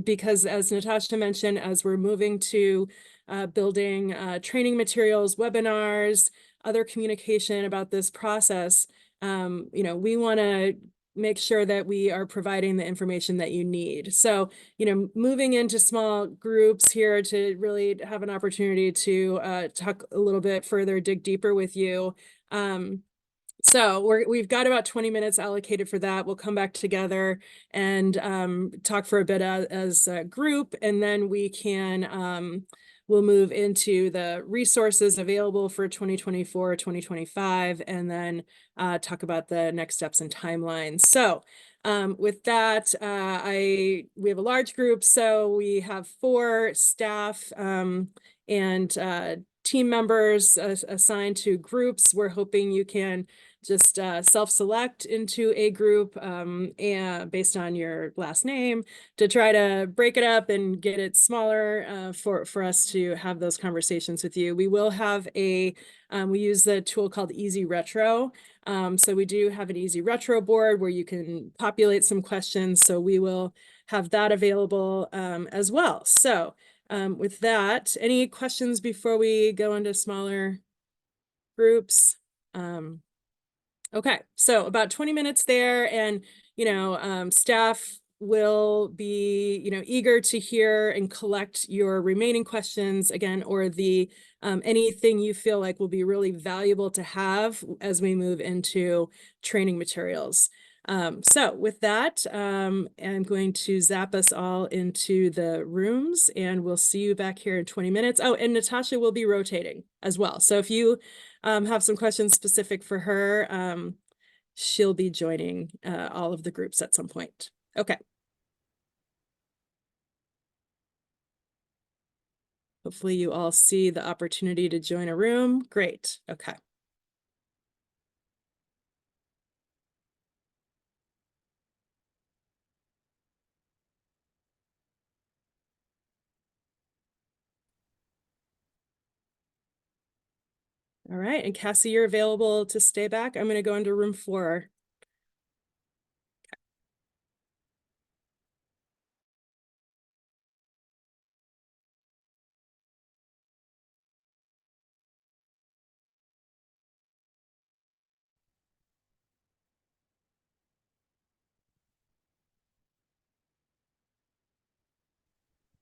Because as Natasha mentioned, as we're moving to building training materials, webinars, other communication about this process, we want to make sure that we are providing the information that you need. So, moving into small groups here to really have an opportunity to talk a little bit further, dig deeper with you. So we've got about 20 minutes allocated for that. We'll come back together and talk for a bit as a group, and then we'll move into the resources available for 2024, 2025, and then talk about the next steps and timelines. So with that, we have a large group, so we have 4 staff and team members assigned to groups. We're hoping you can just self-select into a group and based on your last name to try to break it up and get it smaller for us to have those conversations with you. We will have we use the tool called Easy Retro. So we do have an Easy Retro board where you can populate some questions. So we will have that available as well. So with that, any questions before we go into smaller groups? Okay, so about 20 minutes there, and staff will be eager to hear and collect your remaining questions again, or the anything you feel like will be really valuable to have as we move into training materials. So with that, I'm going to zap us all into the rooms, and we'll see you back here in 20 minutes. Oh, and Natasha will be rotating as well. So if you have some questions specific for her, she'll be joining all of the groups at some point. Okay. Hopefully you all see the opportunity to join a room. Great. Okay. All right, and Cassie, you're available to stay back. I'm going to go into room 4.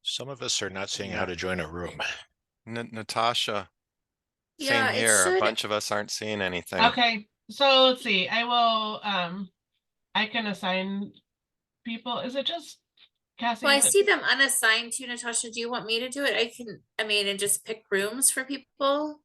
Some of us are not seeing how to join a room. Natasha, Yeah, same it here. A should. bunch of us aren't seeing anything. Okay, so let's see. I will I can assign people. Is it just Cassie? Well, I see them unassigned to Natasha. Do you want me to do it? and just pick rooms for people.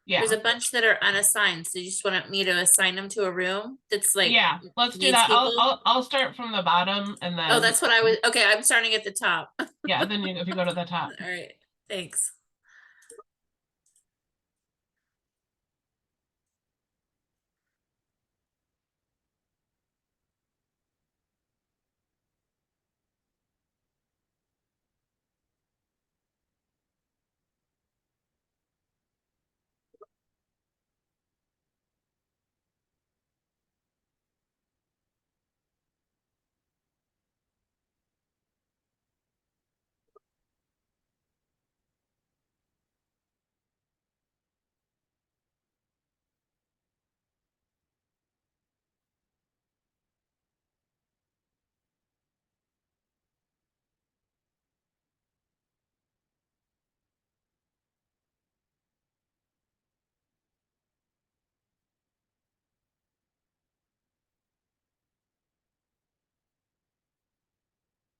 Yeah. There's a bunch that are unassigned, so you just want me to assign them to a room that's like Yeah, let's do needs that. people? I'll start from the bottom and then Oh, that's what I was. Okay, I'm starting at the top. yeah, then if you go to the top. All right, thanks.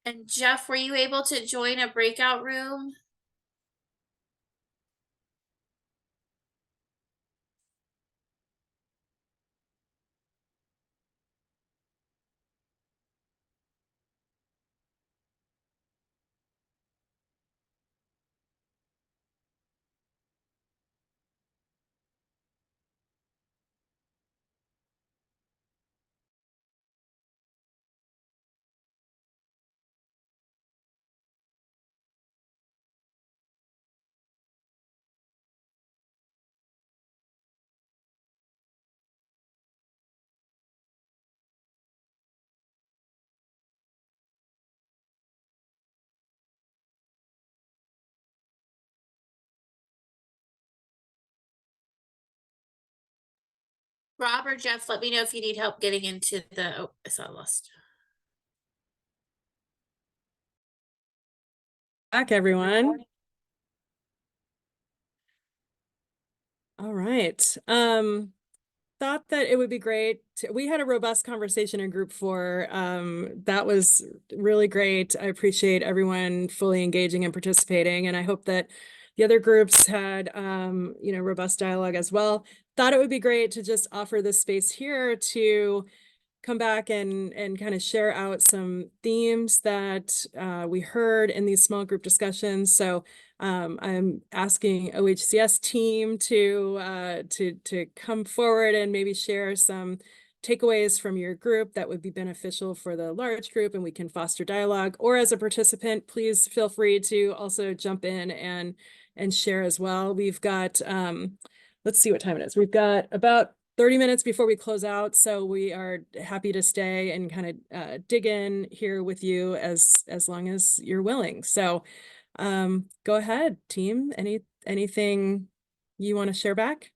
And Jeff, were you able to join a breakout room? Rob or Jeff, let me know if you need help getting into the, oh, I saw lost. Back, everyone. All right. Thought that it would be great we had a robust conversation in group 4. That was really great. I appreciate everyone fully engaging and participating, and I hope that the other groups had robust dialogue as well. Thought it would be great to just offer this space here to come back and kind of share out some themes that we heard in these small group discussions. So I'm asking OHCS team to come forward and maybe share some takeaways from your group that would be beneficial for the large group, and we can foster dialogue. Or as a participant, please feel free to also jump in and share as well. We've got let's see what time it is. We've got about 30 minutes before we close out, so we are happy to stay and kind of dig in here with you as long as you're willing. So go ahead, team. Anything you want to share back?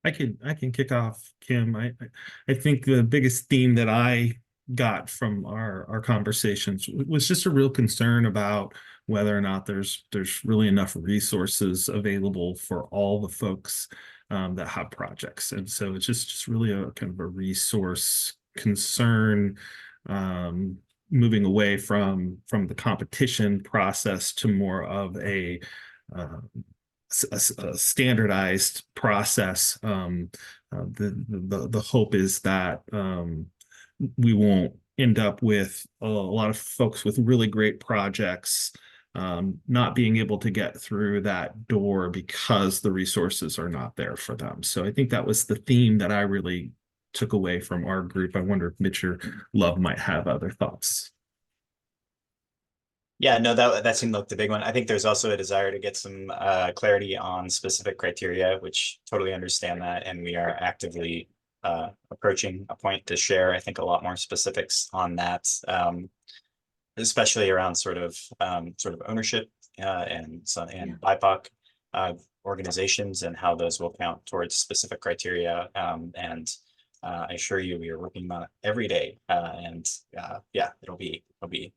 I can kick off, Kim. I think the biggest theme that I got from our conversations was just a real concern about whether or not there's really enough resources available for all the folks that have projects. And so it's just really a kind of a resource concern, moving away from the competition process to more of a standardized process. The hope is that we won't end up with a lot of folks with really great projects not being able to get through that door because the resources are not there for them. So I think that was the theme that I really took away from our group. I wonder if Mitch or Love might have other thoughts. Yeah, no, that seemed like the big one. I think there's also a desire to get some clarity on specific criteria, which totally understand that. And we are actively approaching a point to share, I think, a lot more specifics on that, especially around sort of ownership and BIPOC organizations and how those will count towards specific criteria. I assure you, we are working on it every day, yeah, it'll be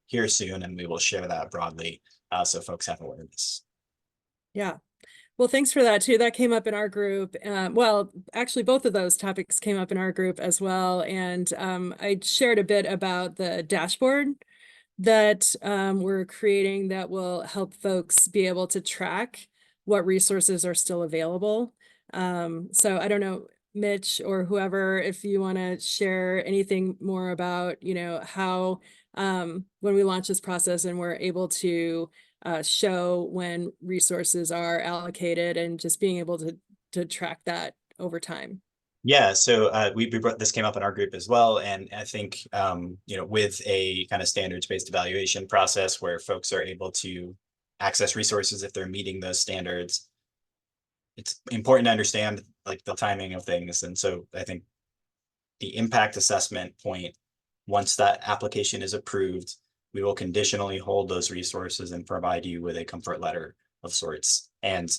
here soon, and we will share that broadly so folks have awareness. Yeah. Well, thanks for that too. That came up in our group. Well, actually, both of those topics came up in our group as well. And I shared a bit about the dashboard that we're creating that will help folks be able to track what resources are still available. So I don't know, Mitch or whoever, if you want to share anything more about, how when we launch this process and we're able to show when resources are allocated and just being able to track that over time. Yeah, so we brought this came up in our group as well, and I think with a kind of standards-based evaluation process where folks are able to access resources if they're meeting those standards, it's important to understand like the timing of things. And so I think the impact assessment point, once that application is approved, we will conditionally hold those resources and provide you with a comfort letter of sorts. And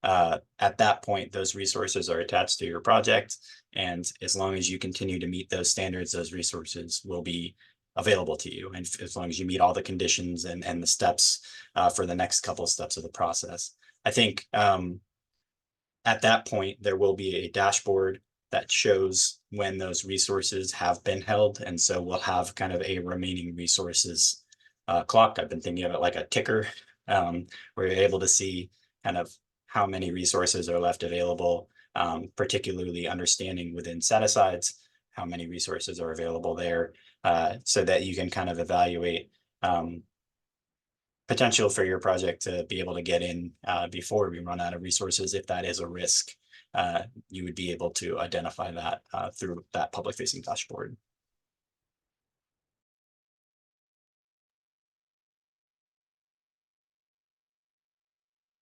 at that point, those resources are attached to your project. And as long as you continue to meet those standards, those resources will be available to you. And as long as you meet all the conditions and the steps for the next couple of steps of the process. I think at that point, there will be a dashboard that shows when those resources have been held. And so we'll have kind of a remaining resources clock. I've been thinking of it like a ticker, where you're able to see kind of how many resources are left available, particularly understanding within set-asides, how many resources are available there, so that you can kind of evaluate potential for your project to be able to get in before we run out of resources. If that is a risk, you would be able to identify that through that public facing dashboard.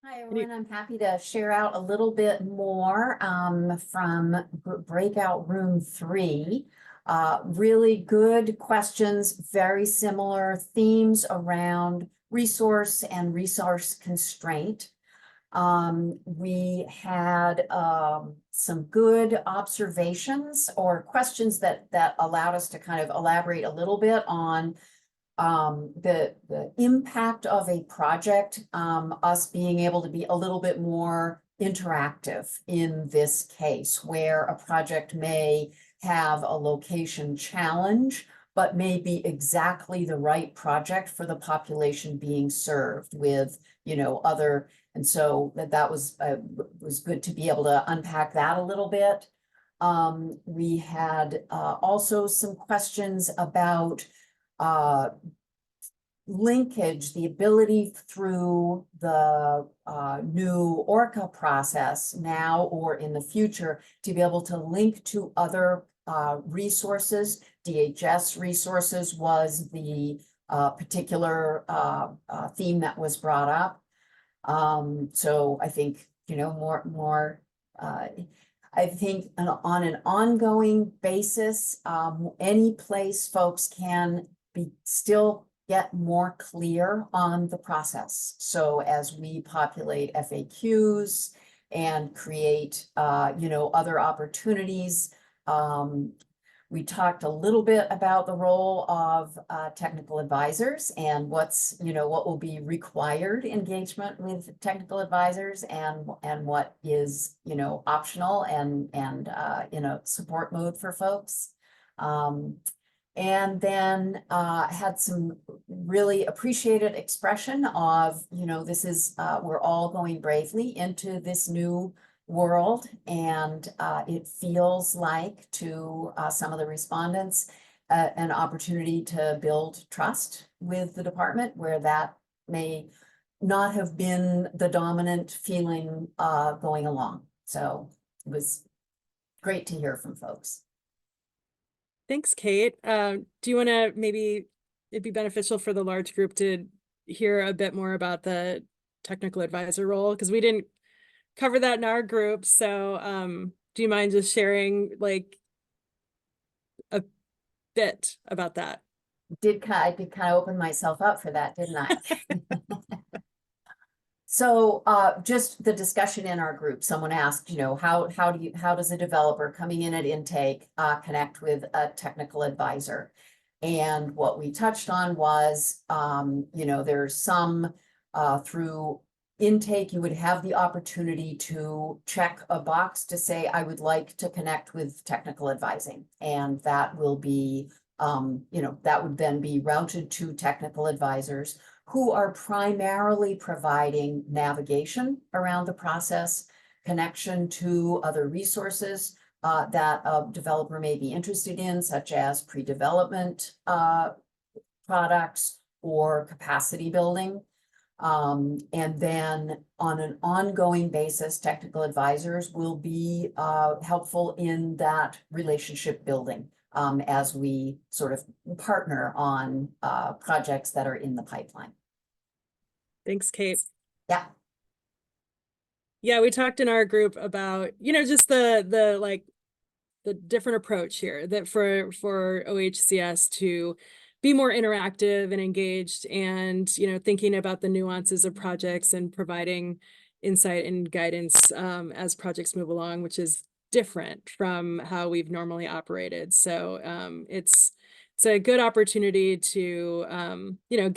Hi, everyone. I'm happy to share out a little bit more from breakout room 3. Really good questions, very similar themes around resource and resource constraint. We had some good observations or questions that allowed us to kind of elaborate a little bit on the impact of a project, us being able to be a little bit more interactive in this case, where a project may have a location challenge, but may be exactly the right project for the population being served with, you know, other. And so that was good to be able to unpack that a little bit. We had also some questions about linkage, the ability through the new ORCA process now or in the future to be able to link to other resources. DHS resources was the particular theme that was brought up. So I think, you know, I think on an ongoing basis, any place folks can still get more clear on the process. So as we populate FAQs and create, you know, other opportunities, we talked a little bit about the role of technical advisors and what's, you know, what will be required engagement with technical advisors and what is, you know, optional and you know, support mode for folks. And then had some really appreciated expression of, you know, this is, we're all going bravely into this new world, and it feels like to some of the respondents an opportunity to build trust with the department, where that may not have been the dominant feeling going along. So it was great to hear from folks. Thanks, Kate. Do you want to maybe, it'd be beneficial for the large group to hear a bit more about the technical advisor role? Because we didn't cover that in our group. So do you mind just sharing like a bit about that? I did kind of open myself up for that, didn't I? So just the discussion in our group, someone asked, you know, how does a developer coming in at intake connect with a technical advisor? And what we touched on was, you know, there's some through intake, you would have the opportunity to check a box to say, I would like to connect with technical advising. And that will be, you know, that would then be routed to technical advisors who are primarily providing navigation around the process, connection to other resources that a developer may be interested in, such as pre-development products or capacity building. And then on an ongoing basis, technical advisors will be helpful in that relationship building as we sort of partner on projects that are in the pipeline. Thanks, Kate. Yeah. Yeah, we talked in our group about, you know, just the like the different approach here that for OHCS to be more interactive and engaged, and, you know, thinking about the nuances of projects and providing insight and guidance as projects move along, which is different from how we've normally operated. So it's a good opportunity to you know,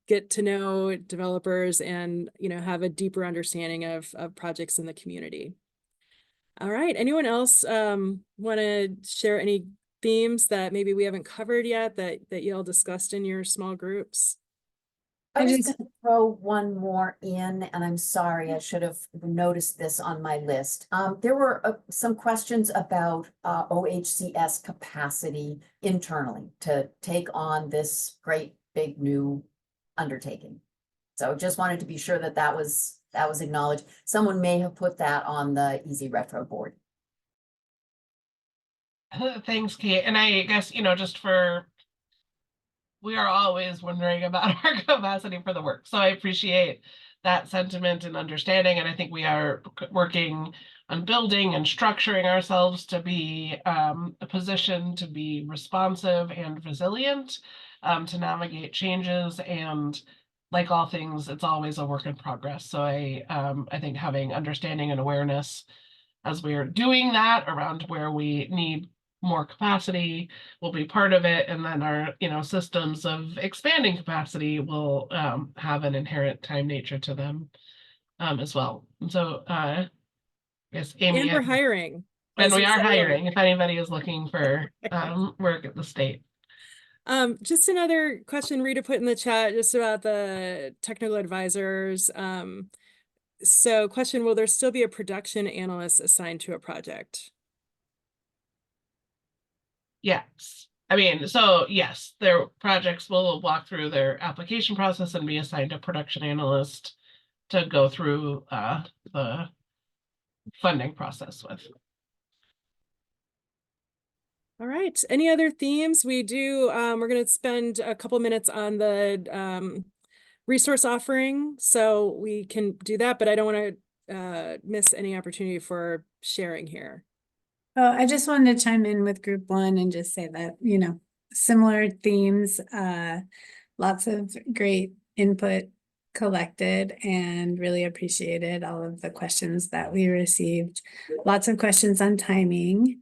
get to know developers and, you know, have a deeper understanding of projects in the community. All right, anyone else want to share any themes that maybe we haven't covered yet that you all discussed in your small groups? I I was just- gonna throw one more in, and I'm sorry, I should have noticed this on my list. There were some questions about OHCS capacity internally to take on this great big new undertaking. So just wanted to be sure that that was acknowledged. Someone may have put that on the Easy Retro board. Thanks, Kate. And I guess, just we are always wondering about our capacity for the work. So I appreciate that sentiment and understanding. And I think we are working on building and structuring ourselves to be a position to be responsive and resilient, to navigate changes. And like all things, it's always a work in progress. So I think having understanding and awareness as we're doing that around where we need more capacity will be part of it. And then our, systems of expanding capacity will have an inherent time nature to them as well. And so yes, Amy. And we're hiring. And as we you are said hiring earlier. if anybody is looking for work at the state. Just another question Rita put in the chat just about the technical advisors. So question, will there still be a production analyst assigned to a project? Yes. I mean, so yes, their projects will walk through their application process and be assigned a production analyst to go through the funding process with. All right. Any other themes? We're going to spend a couple minutes on the resource offering, so we can do that, but I don't want to miss any opportunity for sharing here. Oh, I just wanted to chime in with group one and just say that, similar themes, lots of great input collected and really appreciated all of the questions that we received. Lots of questions on timing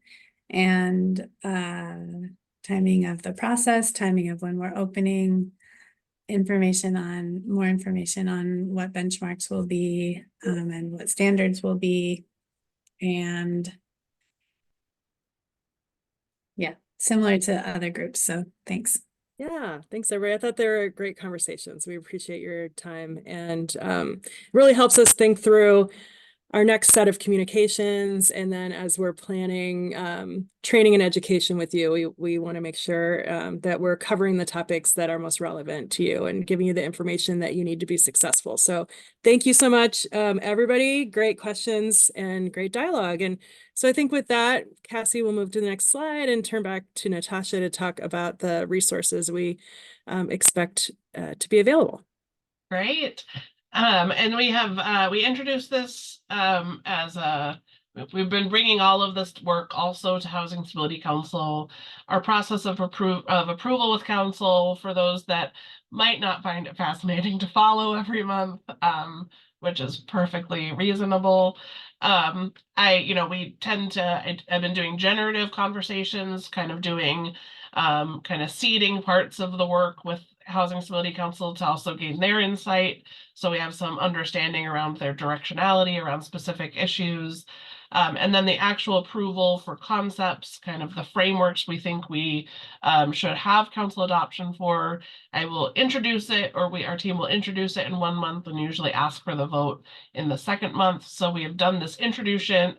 and timing of the process, timing of when we're opening, more information on what benchmarks will be and what standards will be. And yeah, similar to other groups. So thanks. Yeah, thanks everybody. I thought they were great conversations. We appreciate your time, and really helps us think through our next set of communications. And then as we're planning training and education with you, we want to make sure that we're covering the topics that are most relevant to you and giving you the information that you need to be successful. So thank you so much, everybody. Great questions and great dialogue. And so I think with that, Cassie will move to the next slide and turn back to Natasha to talk about the resources we expect to be available. Great. And we introduced this we've been bringing all of this work also to Housing Stability Council. Our process of approval with council, for those that might not find it fascinating to follow every month, which is perfectly reasonable. We tend to, I've been doing generative conversations, kind of doing kind of seeding parts of the work with Housing Stability Council to also gain their insight. So we have some understanding around their directionality around specific issues. And then the actual approval for concepts, kind of the frameworks we think we should have council adoption for. I will introduce it, or our team will introduce it in 1 month and usually ask for the vote in the 2nd month. So we have done this introduction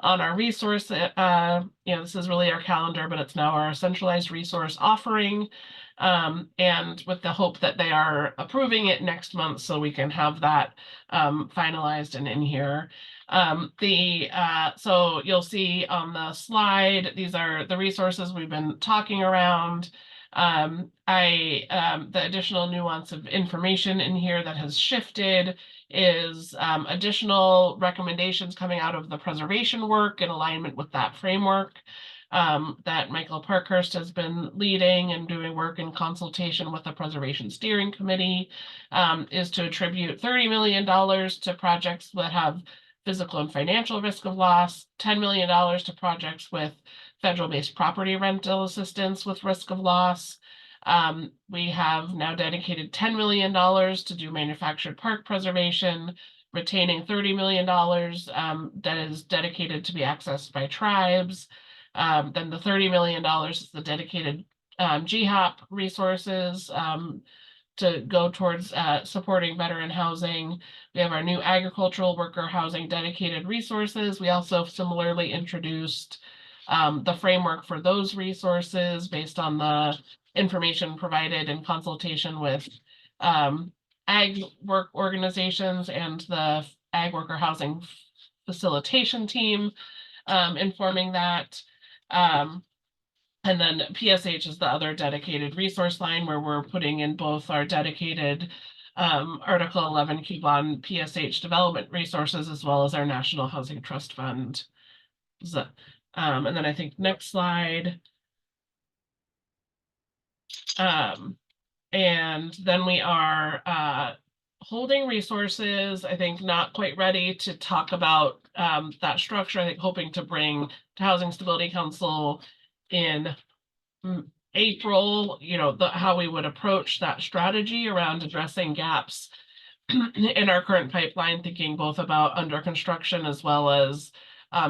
on our resource. This is really our calendar, but it's now our centralized resource offering. And with the hope that they are approving it next month so we can have that finalized and in here. So you'll see on the slide, these are the resources we've been talking around. The additional nuance of information in here that has shifted is additional recommendations coming out of the preservation work in alignment with that framework that Michael Parkhurst has been leading and doing work in consultation with the Preservation Steering Committee, is to attribute $30 million to projects that have physical and financial risk of loss, $10 million to projects with federal-based property rental assistance with risk of loss. We have now dedicated $10 million to do manufactured park preservation, retaining $30 million that is dedicated to be accessed by tribes. Then the $30 million is the dedicated GHOP resources to go towards supporting veteran housing. We have our new agricultural worker housing dedicated resources. We also similarly introduced the framework for those resources based on the information provided in consultation with ag work organizations and the ag worker housing facilitation team, informing that. And then PSH is the other dedicated resource line where we're putting in both our dedicated Article 11 coupon PSH development resources as well as our National Housing Trust Fund. And then I think next slide. And then we are holding resources, I think not quite ready to talk about that structure. I think hoping to bring to Housing Stability Council in April, how we would approach that strategy around addressing gaps in our current pipeline, thinking both about under construction as well as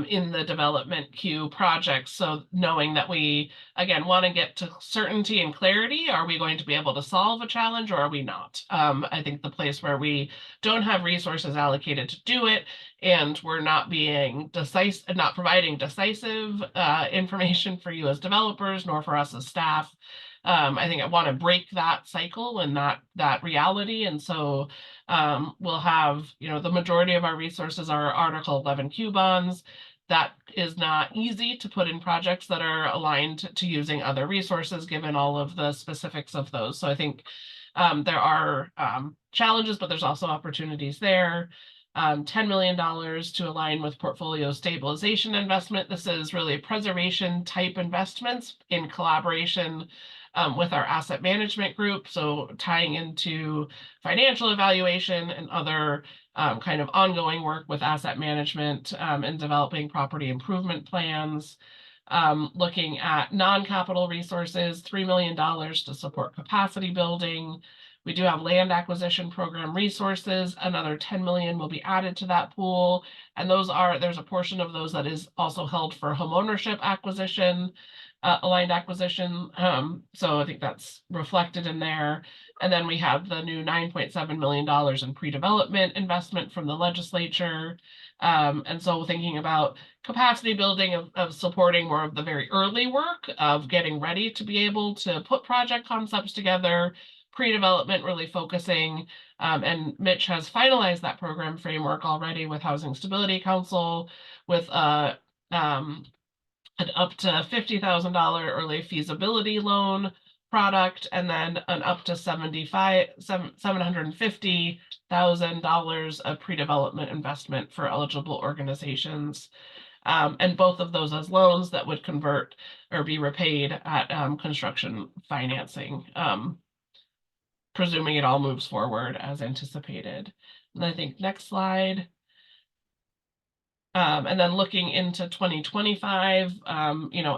in the development queue projects. So knowing that we, again, want to get to certainty and clarity, are we going to be able to solve a challenge or are we not? I think the place where we don't have resources allocated to do it and we're not being decisive, not providing decisive information for you as developers, nor for us as staff. I think I want to break that cycle and that reality. And so we'll have, the majority of our resources are Article 11 Q bonds. That is not easy to put in projects that are aligned to using other resources, given all of the specifics of those. So I think there are challenges, but there's also opportunities there. $10 million to align with portfolio stabilization investment. This is really preservation type investments in collaboration with our asset management group. So tying into financial evaluation and other kind of ongoing work with asset management and developing property improvement plans. Looking at non-capital resources, $3 million to support capacity building. We do have land acquisition program resources. Another 10 million will be added to that pool. And there's a portion of those that is also held for homeownership acquisition, aligned acquisition. So I think that's reflected in there. And then we have the new $9.7 million in pre-development investment from the legislature. And so thinking about capacity building of supporting more of the very early work of getting ready to be able to put project concepts together, pre-development really focusing, and Mitch has finalized that program framework already with Housing Stability Council with an up to $50,000 early feasibility loan product, and then an up to $750,000 of pre-development investment for eligible organizations. And both of those as loans that would convert or be repaid at construction financing, presuming it all moves forward as anticipated. And I think next slide. And then looking into 2025,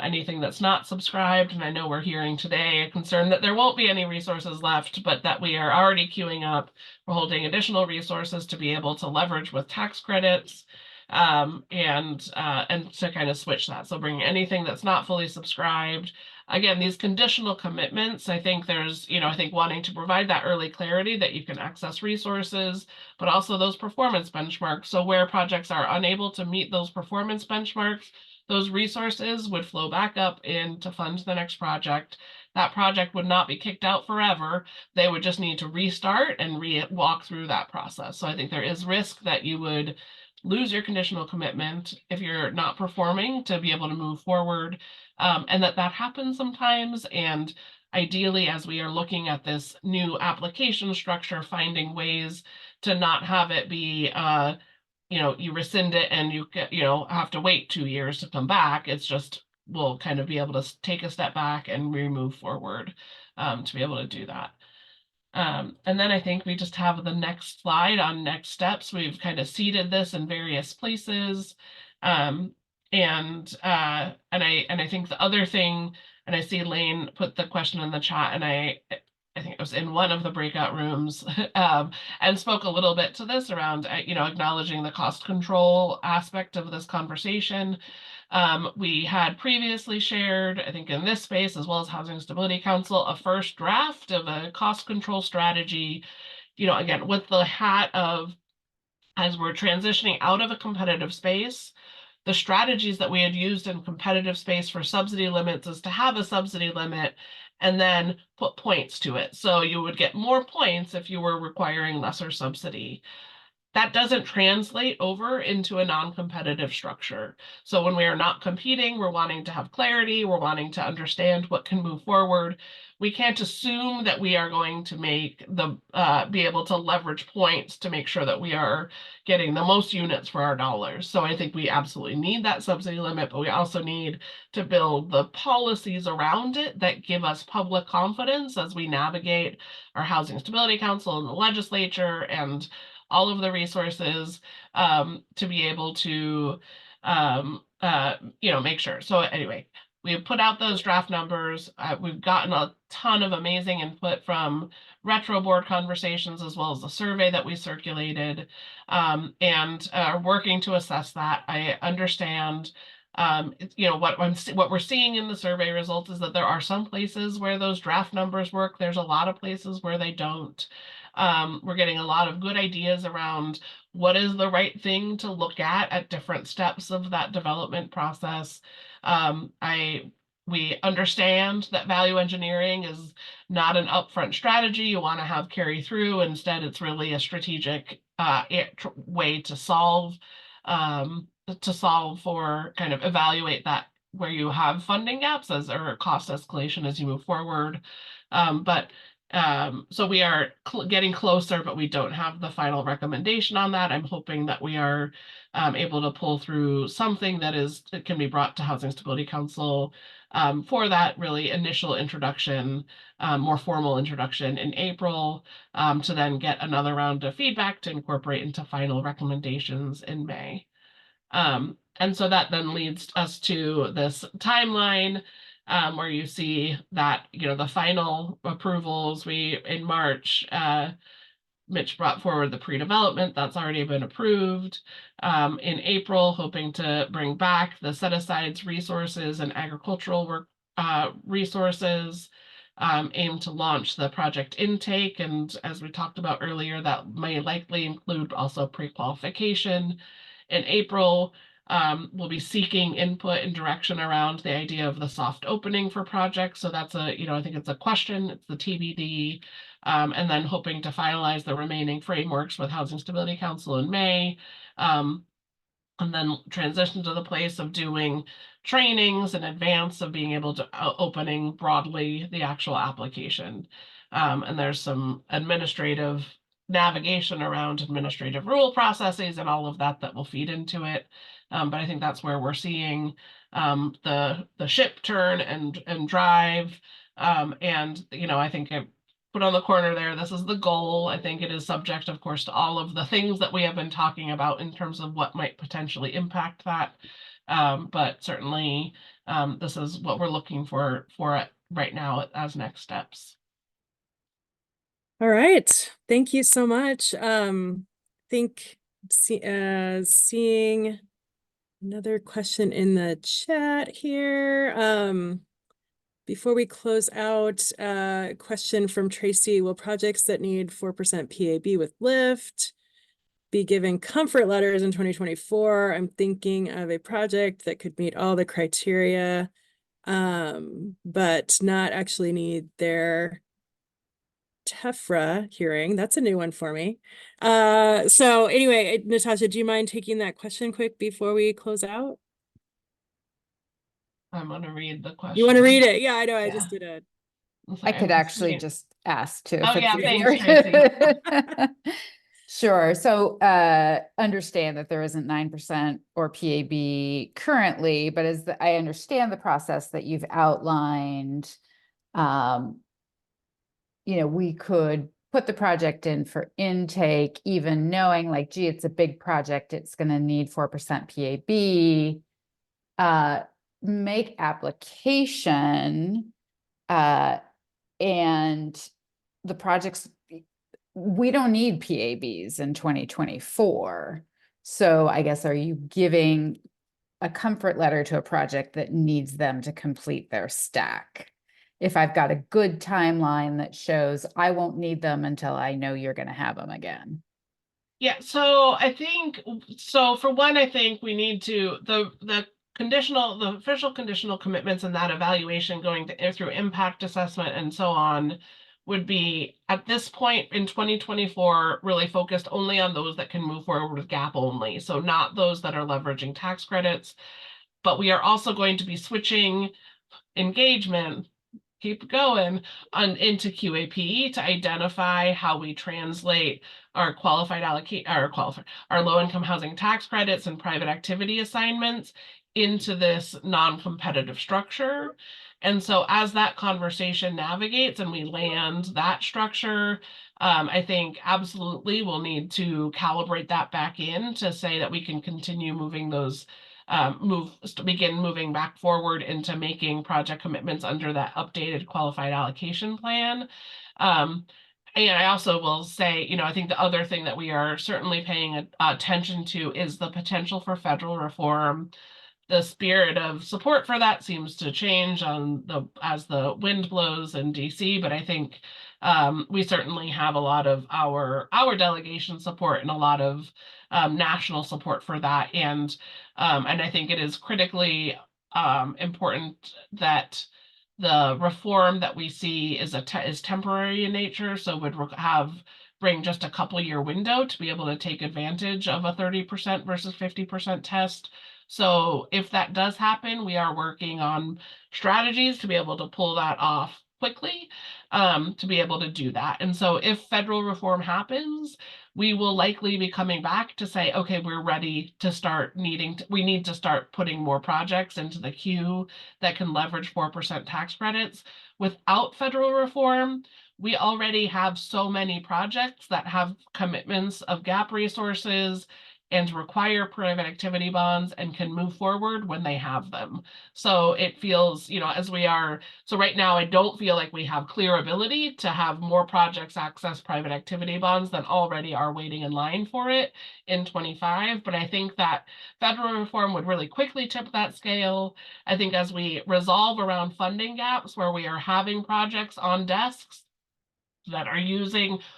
anything that's not subscribed, and I know we're hearing today a concern that there won't be any resources left, but that we are already queuing up. We're holding additional resources to be able to leverage with tax credits, and to kind of switch that. So bringing anything that's not fully subscribed. Again, these conditional commitments, I think there's, I think wanting to provide that early clarity that you can access resources, but also those performance benchmarks. So where projects are unable to meet those performance benchmarks, those resources would flow back up in to fund the next project. That project would not be kicked out forever. They would just need to restart and walk through that process. So I think there is risk that you would lose your conditional commitment if you're not performing to be able to move forward. And that happens sometimes. And ideally, as we are looking at this new application structure, finding ways to not have it be, you rescind it and you have to wait 2 years to come back. It's just, we'll kind of be able to take a step back and move forward to be able to do that. And then I think we just have the next slide on next steps. We've kind of seeded this in various places. And I think the other thing, and I see Lane put the question in the chat, and I I think it was in one of the breakout rooms, and spoke a little bit to this around, acknowledging the cost control aspect of this conversation. We had previously shared, I think in this space, as well as Housing Stability Council, a first draft of a cost control strategy, again, with the hat of, as we're transitioning out of a competitive space, the strategies that we had used in competitive space for subsidy limits is to have a subsidy limit and then put points to it. So you would get more points if you were requiring lesser subsidy. That doesn't translate over into a non-competitive structure. So when we are not competing, we're wanting to have clarity, we're wanting to understand what can move forward. We can't assume that we are going to make be able to leverage points to make sure that we are getting the most units for our dollars. So I think we absolutely need that subsidy limit, but we also need to build the policies around it that give us public confidence as we navigate our Housing Stability Council and the legislature and all of the resources to be able to make sure. So anyway, we have put out those draft numbers. We've gotten a ton of amazing input from retro board conversations, as well as the survey that we circulated, and are working to assess that. I understand what we're seeing in the survey results is that there are some places where those draft numbers work. There's a lot of places where they don't. We're getting a lot of good ideas around what is the right thing to look at different steps of that development process. We understand that value engineering is not an upfront strategy you want to have carry through. Instead, it's really a strategic way to solve for kind of evaluate that where you have funding gaps or cost escalation as you move forward. So we are getting closer, but we don't have the final recommendation on that. I'm hoping that we are able to pull through something that can be brought to Housing Stability Council for that really initial introduction, more formal introduction in April, to then get another round of feedback to incorporate into final recommendations in May. And so that then leads us to this timeline where you see that, the final approvals in March, Mitch brought forward the pre-development that's already been approved. In April, hoping to bring back the set-asides resources and agricultural work resources, aim to launch the project intake. And as we talked about earlier, that may likely include also pre-qualification. In April, we'll be seeking input and direction around the idea of the soft opening for projects. So that's I think it's a question, it's the TBD, and then hoping to finalize the remaining frameworks with Housing Stability Council in May, and then transition to the place of doing trainings in advance of being able to opening broadly the actual application. And there's some administrative navigation around administrative rule processes and all of that will feed into it. But I think that's where we're seeing the ship turn and drive. And I think I put on the corner there, this is the goal. I think it is subject, of course, to all of the things that we have been talking about in terms of what might potentially impact that. But certainly this is what we're looking for it right now as next steps. All right, thank you so much. Seeing another question in the chat here. Before we close out, a question from Tracy: will projects that need 4% PAB with lift be given comfort letters in 2024? I'm thinking of a project that could meet all the criteria, but not actually need their TEFRA hearing. That's a new one for me. So anyway, Natasha, do you mind taking that question quick before we close out? I'm going to read the question. You want to read it? Yeah, I know. I Yeah. just did it. I could actually just ask too. Oh, if yeah, it's thanks, easier. Sure. So understand that there isn't 9% or PAB currently, but I understand the process that you've outlined, we could put the project in for intake, even knowing like, gee, it's a big project, it's going to need 4% PAB, make application, and the projects, we don't need PABs in 2024. So I guess, are you giving a comfort letter to a project that needs them to complete their stack? If I've got a good timeline that shows I won't need them until I know you're going to have them again. Yeah, so I think, so for one, I think we need to, the official conditional commitments and that evaluation going to through impact assessment and so on would be at this point in 2024 really focused only on those that can move forward with gap only. So not those that are leveraging tax credits, but we are also going to be switching engagement, keep going, into QAP to identify how we translate our our low-income housing tax credits and private activity assignments into this non-competitive structure. And so as that conversation navigates and we land that structure, I think absolutely we'll need to calibrate that back in to say that we can continue moving those begin moving back forward into making project commitments under that updated qualified allocation plan. And I also will say, you know, I think the other thing that we are certainly paying attention to is the potential for federal reform. The spirit of support for that seems to change as the wind blows in DC, but I think we certainly have a lot of our delegation support and a lot of national support for that, and I think it is critically important that the reform that we see is temporary in nature, so would bring just a couple year window to be able to take advantage of a 30% versus 50% test. So if that does happen, we are working on strategies to be able to pull that off quickly, to be able to do that. And so if federal reform happens, we will likely be coming back to say, okay, we're ready to start we need to start putting more projects into the queue that can leverage 4% tax credits. Without federal reform, we already have so many projects that have commitments of gap resources and require private activity bonds and can move forward when they have them. So it feels, you know, so right now I don't feel like we have clear ability to have more projects access private activity bonds than already are waiting in line for it in 25. But I think that federal reform would really quickly tip that scale. I think as we resolve around funding gaps where we are having projects on desks that are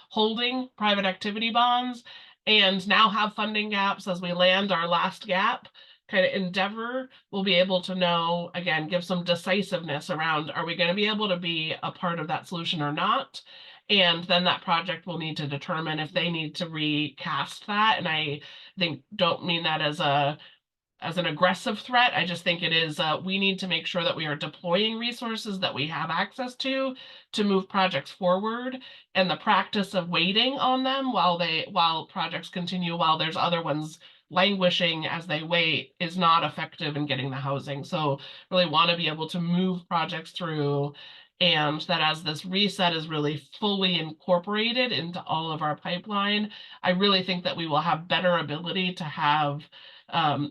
holding private activity bonds, and now have funding gaps as we land our last gap kind of endeavor, we'll be able to know, again, give some decisiveness around, are we going to be able to be a part of that solution or not? And then that project will need to determine if they need to recast that. And I think don't mean that as an aggressive threat. I just think it is, we need to make sure that we are deploying resources that we have access to move projects forward. And the practice of waiting on them while projects continue, while there's other ones languishing as they wait, is not effective in getting the housing. So really want to be able to move projects through, and that as this reset is really fully incorporated into all of our pipeline, I really think that we will have better ability to have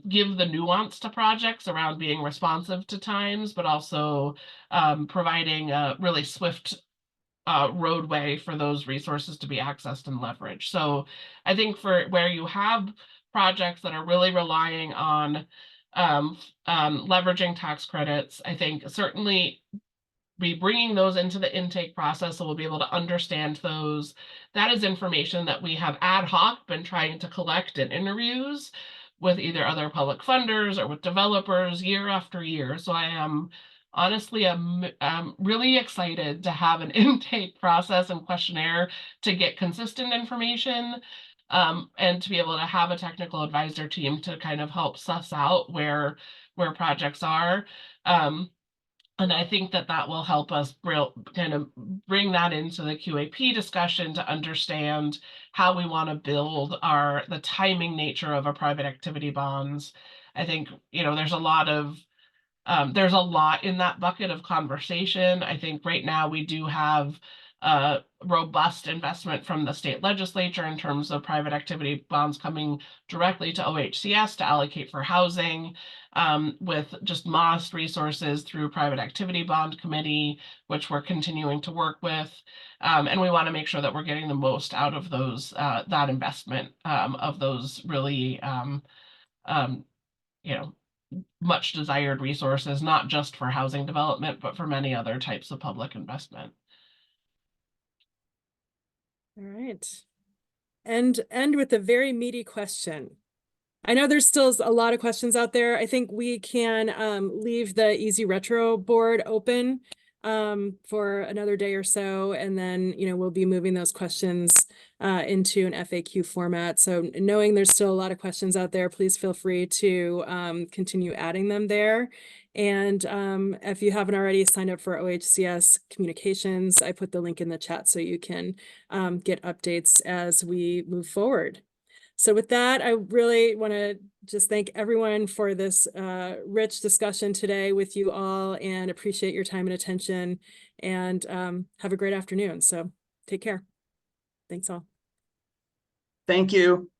give the nuance to projects around being responsive to times, but also providing a really swift roadway for those resources to be accessed and leveraged. So I think for where you have projects that are really relying on leveraging tax credits, I think certainly be bringing those into the intake process, so we'll be able to understand those. That is information that we have ad hoc been trying to collect in interviews with either other public funders or with developers year after year. So I am honestly, I'm really excited to have an intake process and questionnaire to get consistent information, and to be able to have a technical advisor team to kind of help suss out where projects are. And I think that will help us kind of bring that into the QAP discussion to understand how we want to build the timing nature of our private activity bonds. I think, you know, there's a lot in that bucket of conversation. I think right now we do have robust investment from the state legislature in terms of private activity bonds coming directly to OHCS to allocate for housing, with just modest resources through private activity bond committee, which we're continuing to work with. And we want to make sure that we're getting the most out of those, that investment, of those really, you know, much desired resources, not just for housing development, but for many other types of public investment. All right. And end with a very meaty question. I know there's still a lot of questions out there. I think we can leave the Easy Retro board open for another day or so, and then we'll be moving those questions into an FAQ format. So knowing there's still a lot of questions out there, please feel free to continue adding them there. And if you haven't already signed up for OHCS communications, I put the link in the chat so you can get updates as we move forward. So with that, I really want to just thank everyone for this rich discussion today with you all, and appreciate your time and attention, and have a great afternoon. So take care. Thanks all. Thank you.